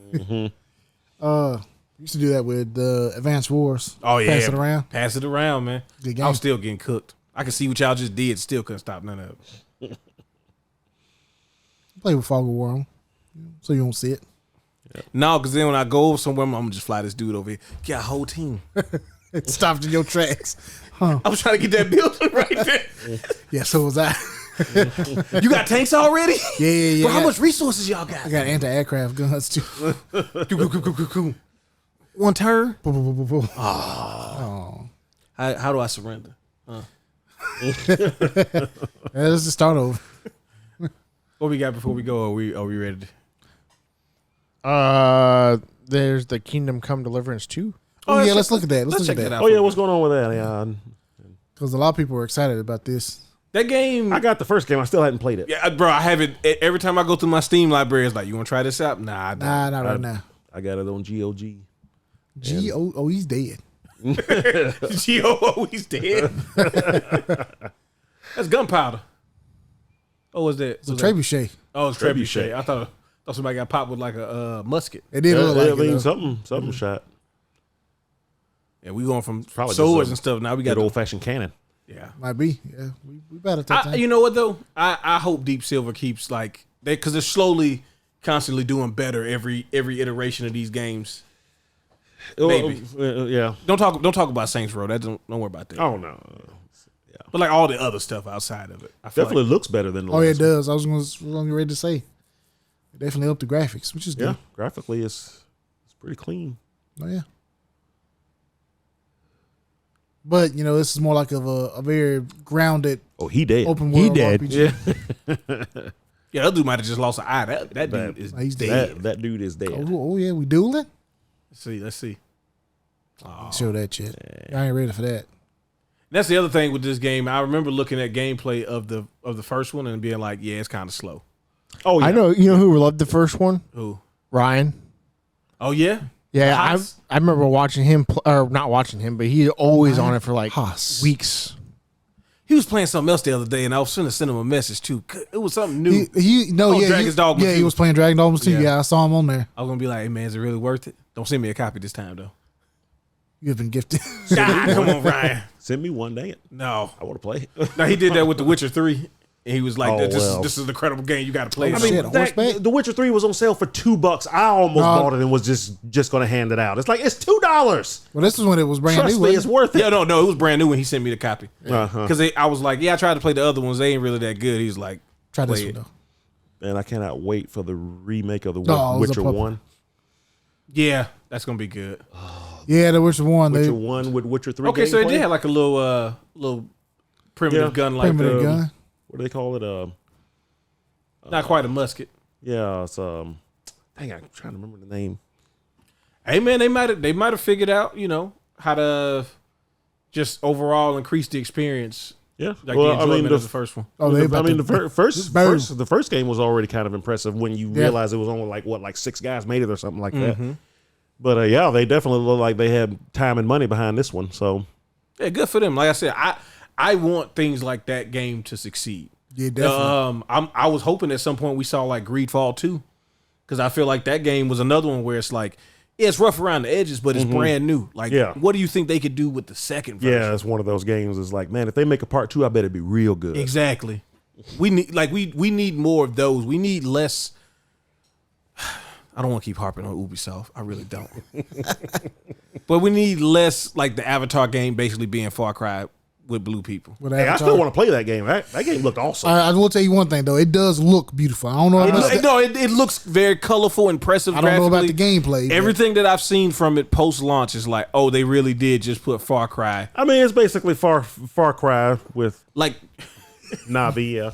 Used to do that with Advanced Wars. Oh yeah, Pass it around. Pass it around, man. Good game. I was still getting cooked. I can see what y'all just did. Still couldn't stop none of it. Play with Fog of War on, so you don't see it. No, because then when I go over somewhere, I'm gonna just fly this dude over here. Get a whole team. It stopped in your tracks. I was trying to get that building right there. Yeah, so was I. You got tanks already? Yeah. Bro, how much resources y'all got? I got anti-aircraft guns too. Cool. One turn. Boom, boom, boom, boom, boom. How do I surrender? Yeah, let's just start over. What we got before we go? Are we ready? There's the Kingdom Come Deliverance 2. Oh, yeah, let's look at that. Let's look check at that that. out. oh yeah, what's going on with that? Yeah, Because a lot of people were excited about this. That game. I got the first game. I still hadn't played it. Yeah, bro, I have it. Every time I go through my Steam library, it's like, you want to try this out? Nah, Nah, not right now. I got it on GOG. Oh, he's dead. G.O.O. He's dead. That's gunpowder. Oh, what's that? It's a trebuchet. Oh, it's Trebuchet. trebuchet. I thought somebody got popped with like a musket. It did look I like mean, it. something shot. Yeah, we going from Probably swords just and stuff. Now we got Good old fashioned cannon. yeah. Might be. Yeah, we better take time. You know what though? I hope Deep Silver keeps like they because they're slowly, constantly doing better every iteration of these games. Maybe. Yeah. Don't talk about Saints Row. That don't worry about that. Oh no. But like all the other stuff outside of it, I feel Definitely like, looks better than the Oh, it last one. does. I was going to be ready to say. It definitely up the graphics, which is Yeah. good. Graphically, it's pretty clean. Oh, yeah. But, you know, this is more like of a very grounded Oh, he dead. open He world did. RPG. yeah, that dude might have just lost an eye. That dude is He's dead. That dude is dead. Oh, yeah, we dueling? Let's see. Show that shit. I ain't ready for that. That's the other thing with this game. I remember looking at gameplay of the first one and being like, yeah, it's kind of slow. Oh, yeah. I know. You know who loved the first one? Who? Ryan. Oh yeah. Yeah, Haas? I remember watching him, or not watching him, but he always on it for like Haas. weeks. He was playing something else the other day, and I was finna send him a message too. It was something new. Dragon's Dogma Yeah, he 2. was playing Dragon Dogma 2. Yeah. Yeah, I saw him on there. I was gonna be like, hey man, is it really worth it? Don't send me a copy this time though. You've been gifted. God, come on, Ryan. Send me one day. No. I want to play. No, he did that with The Witcher 3. And he was like, Oh, this well. is an incredible game. You got to play it. I mean, Shit, horseback? The Witcher 3 was on sale for $2. I almost bought it and was just going to hand it out. It's like, it's $2. Well, this is when it was brand Trust new. me, wasn't it's it? worth it. yeah, no, it was brand new when he sent me the copy. Uh-huh. Because I was like, yeah, I tried to play the other ones. They ain't really that good. He's like, Try this play one, it. though. And I cannot wait for the remake of the No, it was a Witcher puppet. 1. Yeah, that's going to be good. Yeah, the Witcher 1. Witcher They 1 with Witcher 3 Okay, so it gameplay. did have like a little primitive Yeah. gun like primitive gun. What do they call it? Not quite a musket. Yeah, it's dang, I'm trying to remember the name. Hey man, they might have figured out, how to just overall increase the experience, Yeah, like the enjoyment of the first one. Oh, they about the to- first game was already kind of impressive when you realize it was only like 6 guys made it or something like that. But yeah, they definitely look like they had time and money behind this one. So Yeah, good for them. Like I said, I want things like that game to succeed. Yeah, definitely. I was hoping at some point we saw like Greedfall 2, because I feel like that game was another one where it's like, yeah, it's rough around the edges, but it's brand new. Like, what do you think they could do with the second version? yeah, it's one of those games. It's like, man, if they make a part 2, I bet it'd be real good. Exactly. We need we need more of those. We need less. I don't want to keep harping on Ubisoft. I really don't. But we need less like the Avatar game basically being Far Cry with blue people. With Hey, I Avatar. still want to play that game. That game looked awesome. I will tell you one thing though. It does look beautiful. I don't know. It looks very colorful, impressive. I don't know about the graphically. gameplay. but Everything that I've seen from it post launch is like, oh, they really did just put Far Cry. I mean, it's basically Far Cry with Like Navi. Yeah,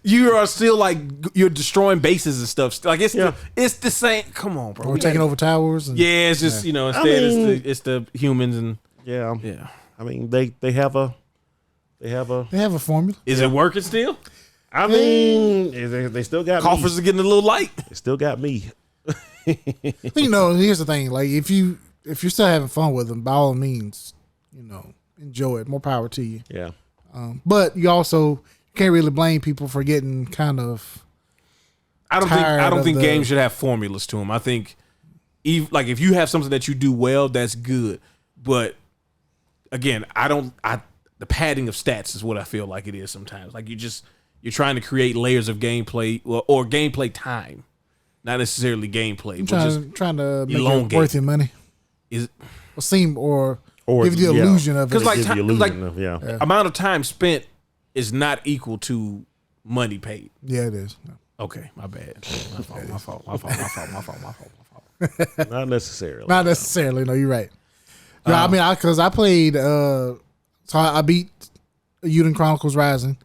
you are still like you're destroying bases and stuff. Like it's Yeah. it's the same. Come on, bro. We're taking over towers. And Yeah, it's just instead mean- it's the humans and yeah. yeah. I mean, they have a. They have a formula. Is it working still? I mean, they still got Coffers me. are getting a little light. They still got me. You know, here's the thing. Like if you're still having fun with them, by all means, enjoy it. More power to you. Yeah. But you also can't really blame people for getting kind of. I don't Tired of think the- games should have formulas to them. I think if you have something that you do well, that's good. But again, the padding of stats is what I feel like it is sometimes. Like you're trying to create layers of gameplay or gameplay time, not necessarily gameplay. I'm But just trying to make it elongate. worth your money. is Or seem or Or give you the yeah. illusion of it. because like Gives the time, illusion like of, yeah. amount of time spent is not equal to money paid. Yeah, it is. Okay, my bad. My fault. Not necessarily. Not necessarily. No, you're right. Yeah, I mean, because I played. So I beat Uden Chronicles Rising,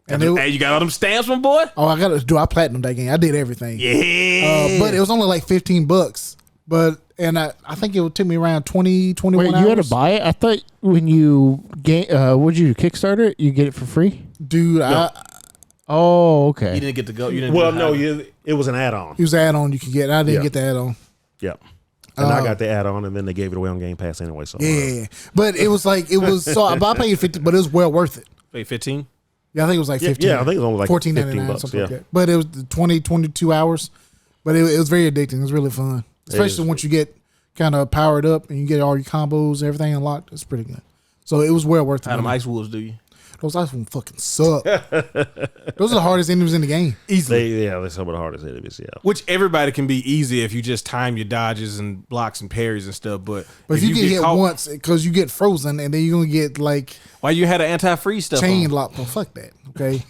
and Hey, you got all them stamps, my boy? I platinum that game. I did everything. Yeah. But it was only like $15. And I think it took me around 20, 21 Wait, hours. you had to buy it? I thought when you what'd you do, Kickstarter it? You get it for free? Dude, Oh, You okay. didn't get to go. You didn't Well, get no, to it was an add-on. it was an add-on you could get. I didn't Yeah. get the add-on. Yep. And I got the add-on, and then they gave it away on Game Pass anyway. So Yeah. But it was like, so I paid 50, but it was well worth it. Pay 15. Yeah, I think it was like 15. yeah, I think it was only like $14.99, $15, something like yeah. that. But it was 22 hours. But it was very addicting. It was really fun. Especially once you get kind of power it up and you get all your combos and everything unlocked. It's pretty good. So it was well worth it. How them Ice Wolves do you? Those ice ones fucking suck. Those are the hardest enemies in the game. Easily. They're some of the hardest enemies. Yeah. Which everybody can be easy if you just time your dodges and blocks and parries and stuff. But if you get hit once, because you get frozen, and then you're gonna get like why you had an anti-freeze stuff chain on? lock. Well, fuck that. Okay,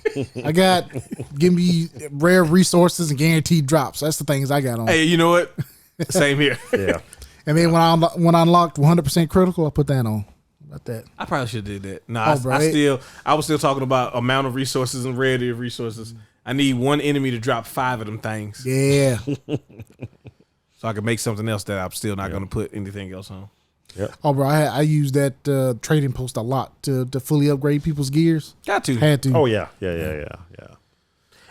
I got give me rare resources and guaranteed drops. That's the things I got on. Hey, you know what? Same here. Yeah. And then when I unlocked 100% critical, I put that on. About that. I probably should have did that. No, bro, I was still talking about amount of resources and rarity of resources. I need one enemy to drop 5 of them things. Yeah. So I can make something else that I'm still not going to put anything else on. Yep. Oh, bro, I used that trading post a lot to fully upgrade people's gears. Got to. Had to. Oh yeah.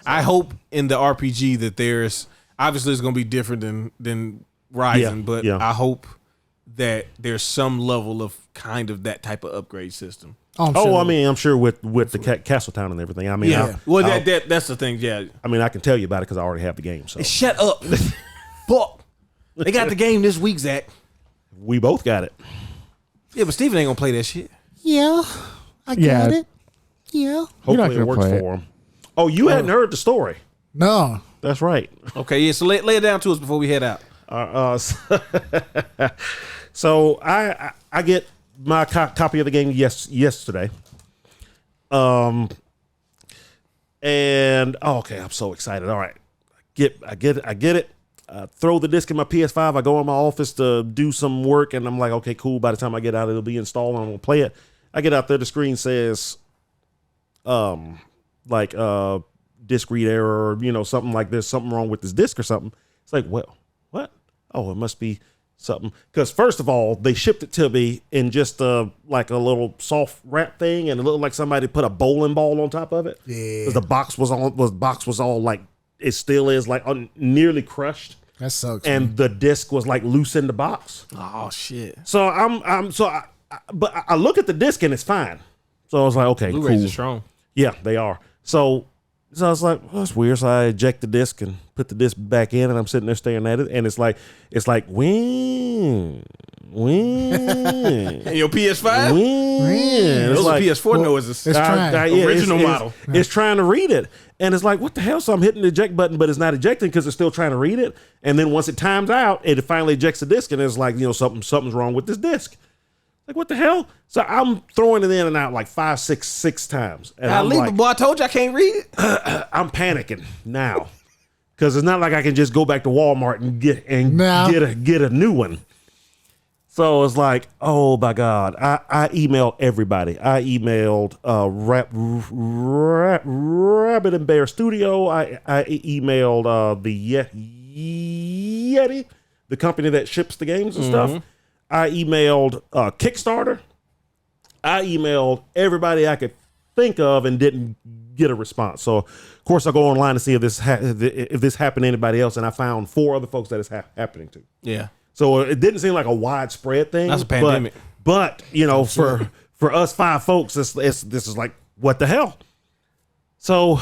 I hope in the RPG that there's obviously it's going to be different than Ryzen, but I hope that there's some level of kind of that type of upgrade system. I'm sure with the Castletown and everything. I mean, yeah. That's the thing. Yeah. I mean, I can tell you about it because I already have the game. So Hey, shut up. Fuck. They got the game this week, Zach. we both got it. Yeah, but Steven ain't gonna play that shit. Yeah. I got it. Yeah. Hopefully it gonna works play for him. Oh, you hadn't heard the story. No. That's right. Okay, yeah. So lay it down to us before we head out. So I get my copy of the game yesterday. And okay, I'm so excited. All right, I get it. Throw the disc in my PS5. I go in my office to do some work, and I'm like, okay, cool. By the time I get out, it'll be installed, and I'm gonna play it. I get out there, the screen says, disc read error, or, something like there's something wrong with this disc or something. It's like, well, what? Oh, it must be something. Because first of all, they shipped it to me in just like a little soft wrap thing, and it looked like somebody put a bowling ball on top of it. Yeah. Because the box was all like, it still is like nearly crushed. That sucks. And the disc was like loose in the box. Oh shit. So but I look at the disc and it's fine. So I was like, okay, Blu-rays cool. are strong. Yeah, they are. So I was like, well, that's weird. So I eject the disc and put the disc back in, and I'm sitting there staring at it, and it's like when And your PS5? it's Those like, are PS4 noises. it's trying. Original model. It's trying to read it, and it's like, what the hell? So I'm hitting the eject button, but it's not ejecting because it's still trying to read it. And then once it times out, it finally ejects the disc, and it's like, something's wrong with this disc. Like, what the hell? So I'm throwing it in and out like 5, 6 times. And I'm like, boy, I told you I can't read it. I'm panicking now because it's not like I can just go back to Walmart and get a new one. So it's like, oh my God. I emailed everybody. I emailed Rabbit and Bear Studio. I emailed the Yeti, the company that ships the games and stuff. I emailed Kickstarter. I emailed everybody I could think of and didn't get a response. So, of course, I go online to see if this happened to anybody else, and I found 4 other folks that it's happening to. Yeah. So it didn't seem like a widespread thing. That's a pandemic. But for us 5 folks, this is like, what the hell? So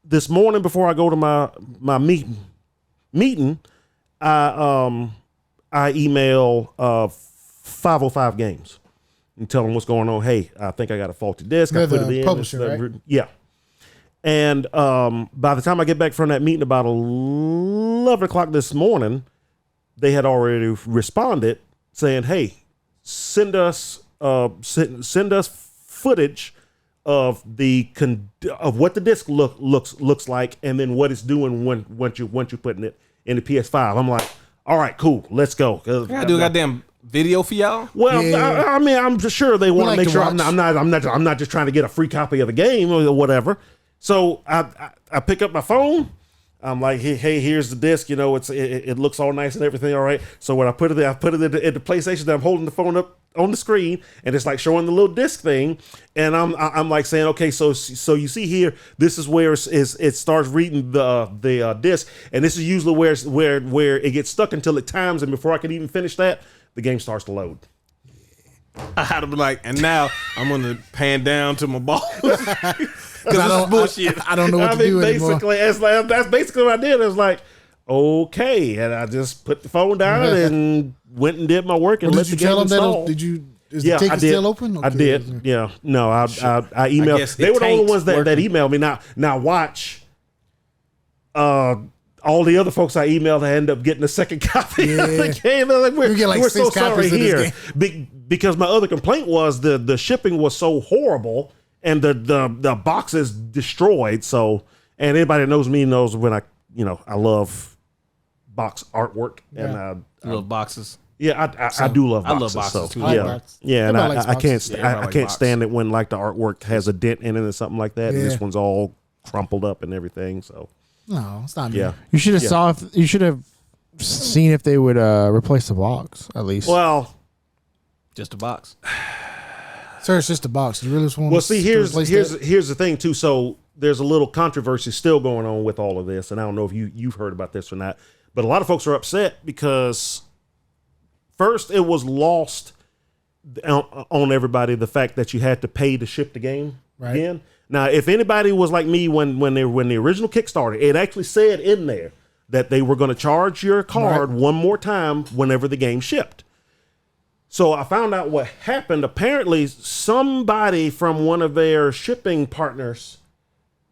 this morning before I go to my meeting, I email 505 Games and tell them what's going on. Hey, I think I got a faulty disc. They're I put it in. publisher, right? Yeah. And by the time I get back from that meeting about 11 o'clock this morning, they had already responded saying, hey, send us footage of of what the disc looks like, and then what it's doing once you're putting it in the PS5. I'm like, all right, cool, let's go. I gotta do a goddamn video for y'all. Well, Yeah. I mean, I'm just sure they want like to make to sure watch. I'm not just trying to get a free copy of the game or whatever. So I pick up my phone. I'm like, hey, here's the disc. It looks all nice and everything. All right. So when I put it in the PlayStation, I'm holding the phone up on the screen, and it's like showing the little disc thing, and I'm like saying, okay, so you see here, this is where it starts reading the disc, and this is usually where it gets stuck until it times, and before I can even finish that, the game starts to load. I had to be like, and now I'm gonna pan down to my balls because this is bullshit. I don't know what to do anymore. Basically, that's basically what I did. It was like, okay, and I just put the phone down and went and did my work and Well, let did the you game tell them install. that? Did you? Is Yeah, the ticket I did. still open? I Okay. did. Yeah. No, I emailed. guess They it were the only tanked ones that working. emailed me. Now watch. All the other folks I emailed, I end up getting a second copy of the game. They're like, You get like we're 6 so sorry copies of here this because my other complaint was the shipping was so horrible and the box is destroyed. So, and anybody that knows me knows when I love box artwork and Little boxes. yeah, I do love I boxes. love boxes, so, too. I like Yeah, boxes. yeah, and Everybody likes I can't boxes. st- Yeah, everybody I like can't boxes. stand it when like the artwork has a dent in it or something like that. And Yeah. this one's all crumpled up and everything. So No, it's not. yeah. You should have you should have seen if they would replace the box at least. Well, Just a box. Sir, it's just a box. You really just want well, to see, replace that? here's the thing too. So there's a little controversy still going on with all of this, and I don't know if you've heard about this or not, but a lot of folks are upset because first it was lost on everybody the fact that you had to pay to ship the game Right. again. Now, if anybody was like me when the original Kickstarter, it actually said in there that they were going to charge your card one more time whenever the game shipped. So I found out what happened. Apparently, somebody from one of their shipping partners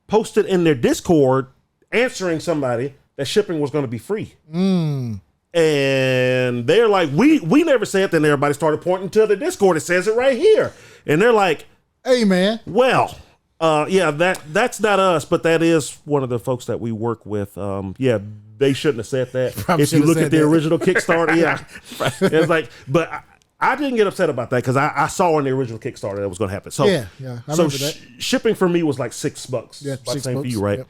posted in their Discord answering somebody that shipping was going to be free. And they're like, we never said that. And everybody started pointing to the Discord. It says it right here. And they're like, Hey, man. well, yeah, that's not us, but that is one of the folks that we work with. Yeah, they shouldn't have said that. Probably If you shouldn't look have at the said that. original Kickstarter, yeah, it's like, but I didn't get upset about that because I saw in the original Kickstarter that was going to happen. So Yeah, I so remember that. shipping for me was like $6. Yeah, About the $6. same for you, right? Yep.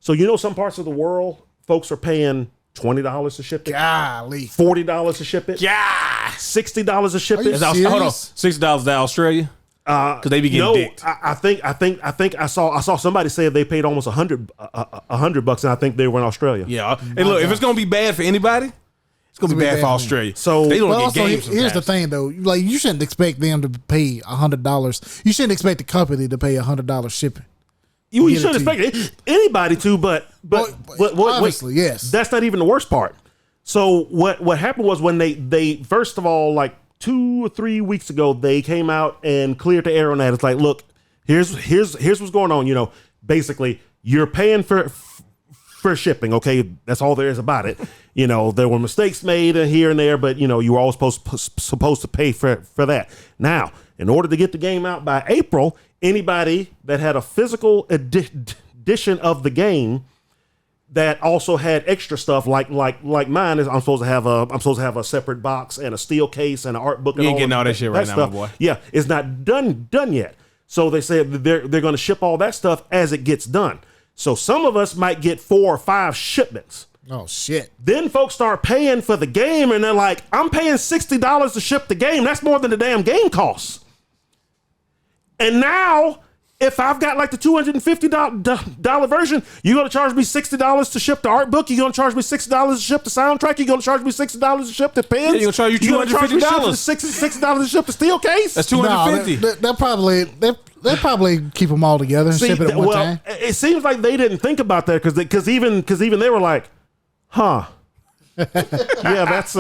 So some parts of the world, folks are paying $20 to ship it, Golly. $40 to ship it, Yeah. $60 to ship Are you it. serious? Hold on. $60 to Australia. Because they be getting No, dicked. I think I saw somebody say they paid almost $100, and I think they were in Australia. Yeah. And look, if it's gonna be bad for anybody, it's gonna be bad for Australia. So- they don't Well, get also, games. here's the sometimes. thing, though. Like, you shouldn't expect them to pay $100. You shouldn't expect the company to pay $100 shipping. You Get it shouldn't to expect anybody to, but obviously, wait, yes. that's not even the worst part. So what happened was when they first of all, like 2 or 3 weeks ago, they came out and cleared the air on that. It's like, look, here's what's going on. Basically, you're paying for shipping. Okay, that's all there is about it. There were mistakes made here and there, but you were all supposed to pay for that. Now, in order to get the game out by April, anybody that had a physical edition of the game that also had extra stuff like mine is I'm supposed to have a separate box and a steel case and an art book. You ain't getting all that shit right now, my boy. Yeah, it's not done yet. So they said they're going to ship all that stuff as it gets done. So some of us might get 4 or 5 shipments. Oh, shit. Then folks start paying for the game, and they're like, I'm paying $60 to ship the game. That's more than the damn game costs. And now, if I've got like the $250 version, you're going to charge me $60 to ship the art book. You're going to charge me $60 to ship the soundtrack. You're going to charge me $60 to ship the pens. Yeah, you're gonna charge you You're gonna charge me $250. $60 to ship the steel case. That's No, $250. they'll probably keep them all together and ship it at one time. It seems like they didn't think about that because even they were like, huh. Yeah, that's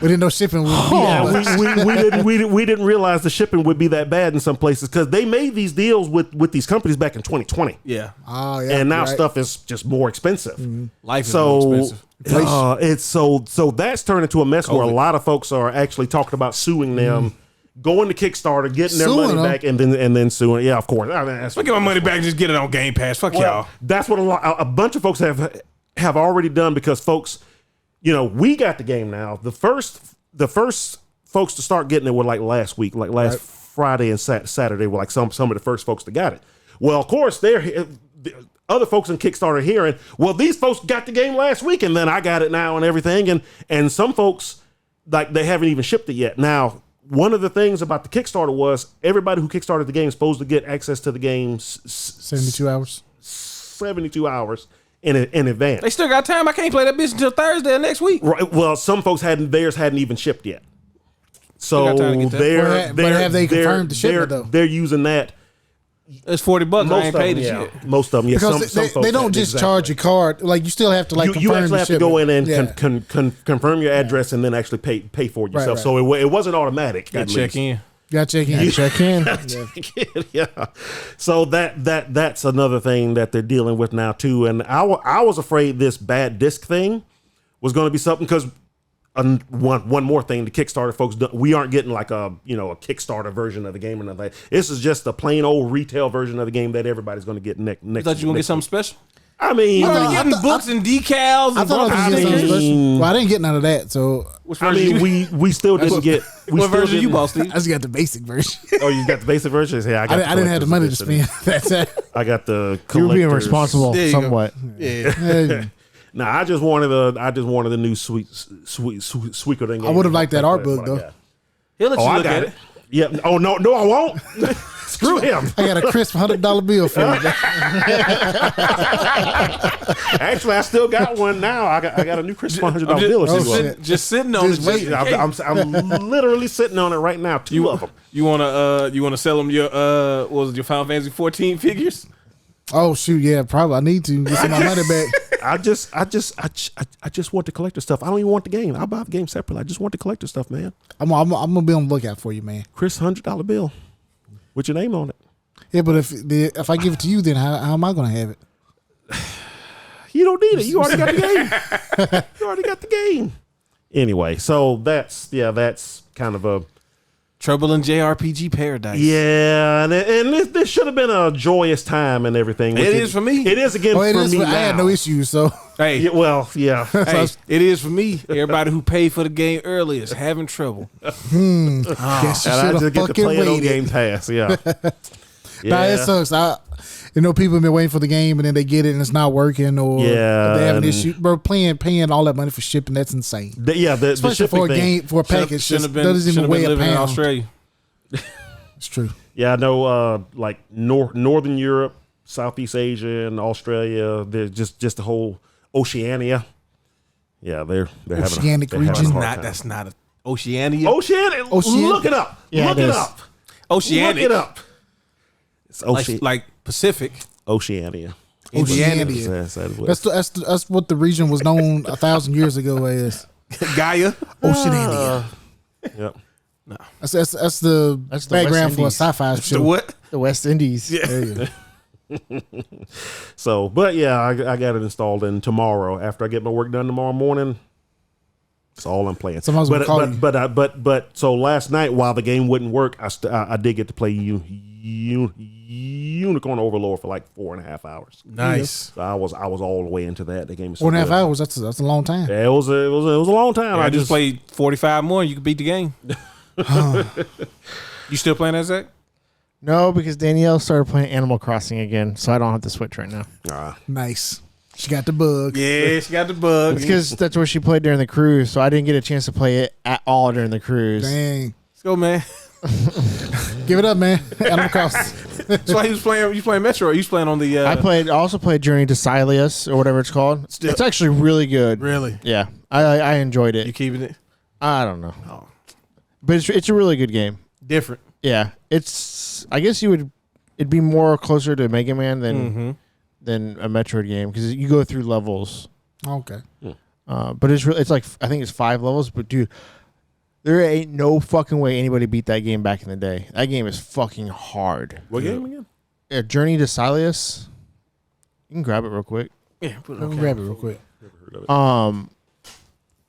We didn't know shipping would be that much. we didn't realize the shipping would be that bad in some places because they made these deals with these companies back in 2020. Yeah. Oh, yeah. And now right. stuff is just more expensive. Life is more expensive. It's so that's turned into a mess where a lot of folks are actually talking about suing them, going to Kickstarter, getting their Suing money them? back, and then suing. Yeah, of course. I mean, that's I'll get my money back and just get it on Game Pass. Fuck y'all. That's what a bunch of folks have already done because folks, we got the game now. The first folks to start getting it were like last week, like last Friday and Saturday were like some of the first folks that got it. Well, of course, the other folks in Kickstarter hearing, well, these folks got the game last week and then I got it now and everything. And some folks, like, they haven't even shipped it yet. Now, one of the things about the Kickstarter was everybody who Kickstarted the game is supposed to get access to the game 72 hours. 72 hours in advance. They still got time. I can't play that bitch until Thursday of next week. Right. Well, some folks theirs hadn't even shipped yet. So got time to get that. they're But have they confirmed the shipment, though? they're using that. It's $40. I ain't paid it yeah. yet. Most of them, yeah. Because some they folks don't have- just exactly. charge your card. Like you still have to like You confirm actually the have to go in and shipment. confirm your address and then actually pay for it yourself. right. So it wasn't automatic. Got at to check least. in. Got to check in. Check in. Yeah. So that's another thing that they're dealing with now too. And I was afraid this bad disc thing was going to be something because one more thing, the Kickstarter folks, we aren't getting like a Kickstarter version of the game or nothing. This is just a plain old retail version of the game that everybody's going to get next. I thought you were going to get something special. I mean, You already getting books and decals. I And thought I was gonna get something mean- special. Well, I didn't get none of that, so Which I version mean, you- we still didn't get. We what still version you didn't- bought, Steve? I just got the basic version. Oh, you got the basic version? Yeah, I I didn't have the money to spend. That's it. I got the. You were being collector's- responsible There you go. somewhat. Yeah. Hey, Nah, I just wanted the new sweeter thing. I would have liked that art book though. He'll let Oh, you I look got at it. it. Yeah. Oh no, I won't. Screw him. I got a crisp $100 bill for you. Actually, I still got one now. I got a new Chris $100 bill. If you oh, want. shit. Just sitting on Just it. wait. I'm literally sitting on it right now. Two of them. You wanna sell them your what was it, your Final Fantasy 14 figures? Oh shoot, yeah, probably. I need to get some of my money back. I just want the collector stuff. I don't even want the game. I'll buy the game separately. I just want the collector stuff, man. I'm gonna be on the lookout for you, man. Chris $100 bill with your name on it. Yeah, but if I give it to you, then how am I gonna have it? You don't need it. You already got the game. You already got the game. Anyway, so that's kind of a Trouble in JRPG Paradise. yeah, and this should have been a joyous time and everything. It is for me. It is again Oh, it for is. me. I had now. no issues, so Hey, Yeah, well, yeah. hey, it is for me. Everybody who paid for the game early is having trouble. guess you And I should have just get to fucking play it on waited. Game Pass. Yeah. Nah, it sucks. People have been waiting for the game and then they get it and it's not working, or Yeah, they have an and- issue. Bro, paying all that money for shipping, that's insane. The Especially shipping for a thing. game, for a package, Shouldn't have doesn't even been weigh a living in pound. Australia. It's true. Yeah, I know. Like Northern Europe, Southeast Asia, and Australia. They're just the whole Oceania. Yeah, they're Oceanic having a region. hard time. That's not a Oceania. Oceania. Oceania. Look it up. Yeah, Look it it is. up. Oceanic. Look it up. It's like Pacific. Oceania. Oceania. That's what the region was known 1,000 years ago as. Gaia. Oceania. Yep. That's the That's the background West for a Indies. sci-fi The show. what? The West Indies. Yeah. There you go. So, but yeah, I got it installed. And tomorrow, after I get my work done tomorrow morning, it's all I'm playing. Somebody's gonna call you. But so last night while the game wouldn't work, I did get to play Unicorn Overlord for like 4.5 hours. Nice. So I was all the way into that. The game is so 4.5 good. hours. That's a long time. Yeah, it was a long time. I just played 45 more and you could beat the game. You still playing that, Zach? No, because Danielle started playing Animal Crossing again, so I don't have to switch right now. Nice. She got the bug. Yeah, she got the bug. It's because that's what she played during the cruise, so I didn't get a chance to play it at all during the cruise. Dang. Let's go, man. Give it up, man. Animal Crossing. That's why he was playing. You playing Metro? Or you was playing on the? I also played Journey to Silius or whatever it's called. It's actually really good. Really? Yeah, I enjoyed You it. keeping it I don't know, Oh. but it's a really good game. different? Yeah, it's. I guess it'd be more closer to Mega Man than a Metroid game because you go through levels. Okay. But it's like I think it's 5 levels. But dude, there ain't no fucking way anybody beat that game back in the day. That game is fucking hard. What game again? Journey to Silius. You can grab it real quick. Yeah, put it Let me on grab it real quick.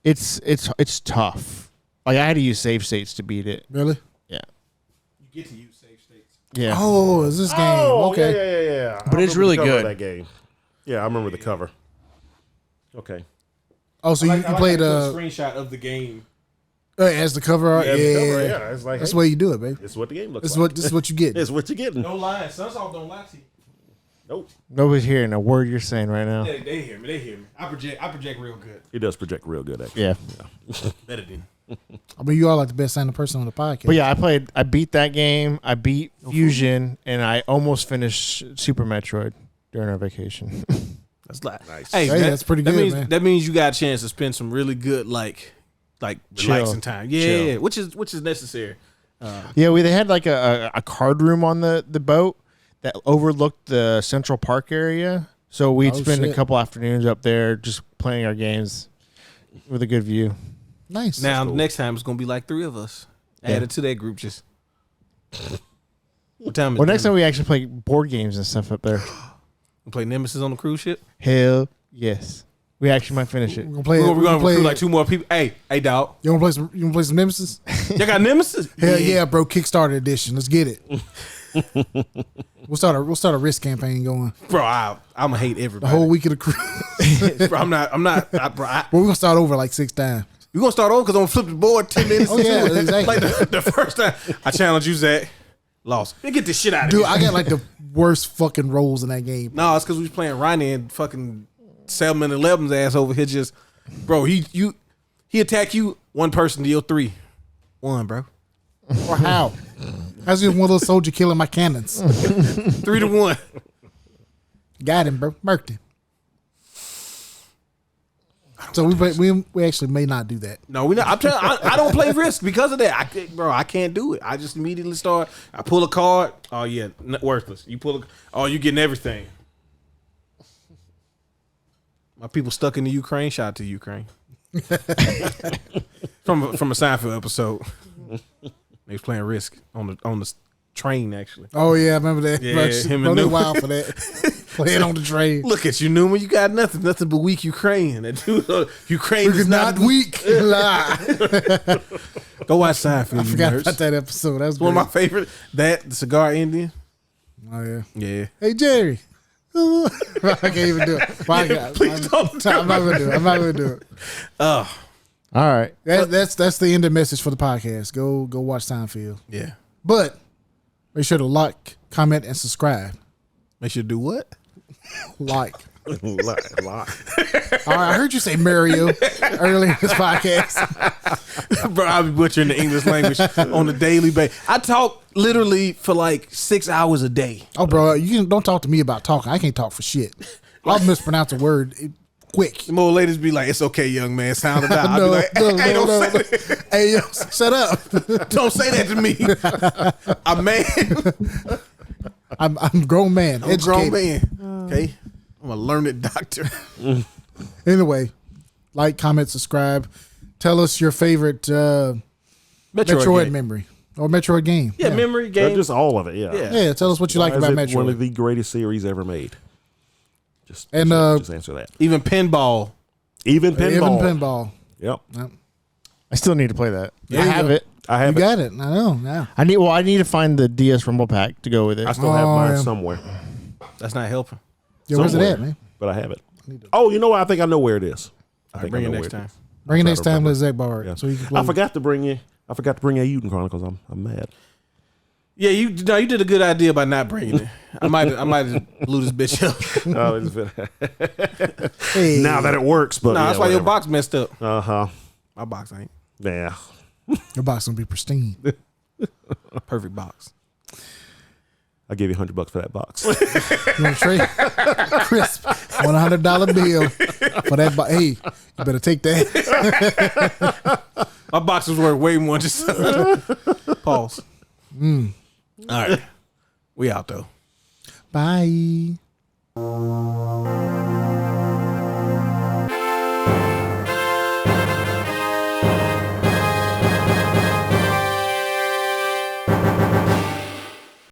It's tough. Like I had to use save states to beat it. Really? Yeah. You get to use save states. Yeah. Oh, is this game? Oh, Okay. yeah. But I it's remember really the cover of good. That game. Yeah, I remember the cover. Okay. Oh, so you played a screenshot of the game. as the cover art? Yeah, Yeah. the cover, yeah. It's like That's hey, the way you do it, baby. this is what the game looks This is like. what you get. It's what you're getting. No lying. Sunsoft don't lie to you. Nope. Nobody's hearing a word you're saying right now. They hear me. They hear me. I project real good. It does project real good, actually. Yeah. Better than. I mean, you are like the best sounding person on the podcast. But yeah, I beat that game. I beat Fusion, and I almost finished Super Metroid during our vacation. That's like Nice. Hey, Hey, that's pretty that good, means, man. That means you got a chance to spend some really good like Chill. relaxing time. Yeah, which is necessary. Yeah, they had like a card room on the boat that overlooked the Central Park area. So we'd spend a shit. couple afternoons up there just playing our games with a good view. Nice. Now next time it's gonna be like 3 of us. Add it to that group. Just what time? Is Well, next dinner? time we actually play board games and stuff up there. We play Nemesis on the cruise ship. Hell yes. We actually might finish it. We're gonna play. We're gonna play. recruit like 2 more people. Hey, dog. You wanna play some? You wanna play some Nemesis? Y'all got Nemesis? Hell yeah, bro! Kickstarter edition. Let's get it. We'll start a risk campaign going Bro, I'm gonna hate the everybody. whole week of the cruise. Bro, I'm not. Bro, Well, we're gonna start over like 6 times. you gonna start over because I'm gonna flip the board 10 minutes. Oh, yeah, into it. exactly. Like the first time I challenge you, Zach, lost. Man, get this shit out of Dude, here. I got like the worst fucking rolls in that game. No, it's because we was playing Ronnie and fucking 7-11's ass over here. Just, bro, he attack you 1 person to your 3. 1, bro. Or how? How's just one of those soldier killing my cannons? 3 to 1. Got him, bro. Murked him. So we actually may not do that. No, we not. I'm telling. I don't play Risk because of that. I can't do it. I just immediately start. I pull a card. Oh yeah, worthless. You pull. You getting everything. My people stuck in the Ukraine. Shout out to Ukraine. from a Seinfeld episode. They was playing Risk on the train actually. Oh yeah, I remember that. Yeah, Bro, him and bro, they Newman. wild for that. Playing on the train. Look at you, Newman. You got nothing but weak Ukraine. That dude, Ukraine We're is not weak. Lie. Go watch Seinfeld. I forgot you nerds. about that episode. That was One of great. my favorite. That the cigar Indian. Oh yeah. Yeah. Hey Jerry. I can't even do it. Please don't. I'm not gonna do it. I'm not gonna do it. All right. That's the end of the message for the podcast. Go watch Seinfeld. Yeah. But make sure to like, comment, and subscribe. Make sure to do what? Like. Lie. All right, I heard you say Mario earlier in this podcast. Bro, I'll be butchering the English language on a daily basis. I talk literally for like 6 hours a day. Oh, bro, don't talk to me about talking. I can't talk for shit. I'll mispronounce a word quick. The more ladies be like, "It's okay, young man, sound it out." I'll be like, "Hey, don't say that. Hey, yo, shut up. Don't say that to me." I'm man. I'm a grown man. I'm a grown educated. man. Okay, I'm a learned doctor. Anyway, like, comment, subscribe. Tell us your favorite Metroid game. memory or Metroid game. Yeah, memory game. Just all of it, yeah. Yeah. Yeah, tell us what you like Why is about it one Metroid. of the greatest series ever made? Just answer that. Even pinball. Even pinball. Even pinball. Yep. Yep. I still need to play that. There I you have go. it. I You have it. got it. I know. Yeah. I need to find the DS Rumble Pack to go with it. I still have Oh, mine yeah. somewhere. That's not helping. Yeah, where's it Somewhere. at, man? But I have it. Oh, you know what? I think I know where it is. I think Bring I it know next where time. Bring it try next to time. remember. Let Zach borrow it Yeah. so you can play. I forgot to bring a Uten Chronicles. I'm mad. Yeah, you did a good idea by not bringing it. I might blew this bitch up. Oh, it's Hey. now that it works, but No, that's yeah, why your whatever. box messed up. Uh-huh. My box ain't Yeah. Your box gonna be pristine. perfect box. I'll give you $100 for that box. You want to trade? Crisp $100 bill for that box. Hey, you better take that. My box was worth way more. Just pause. All right, we out though. Bye.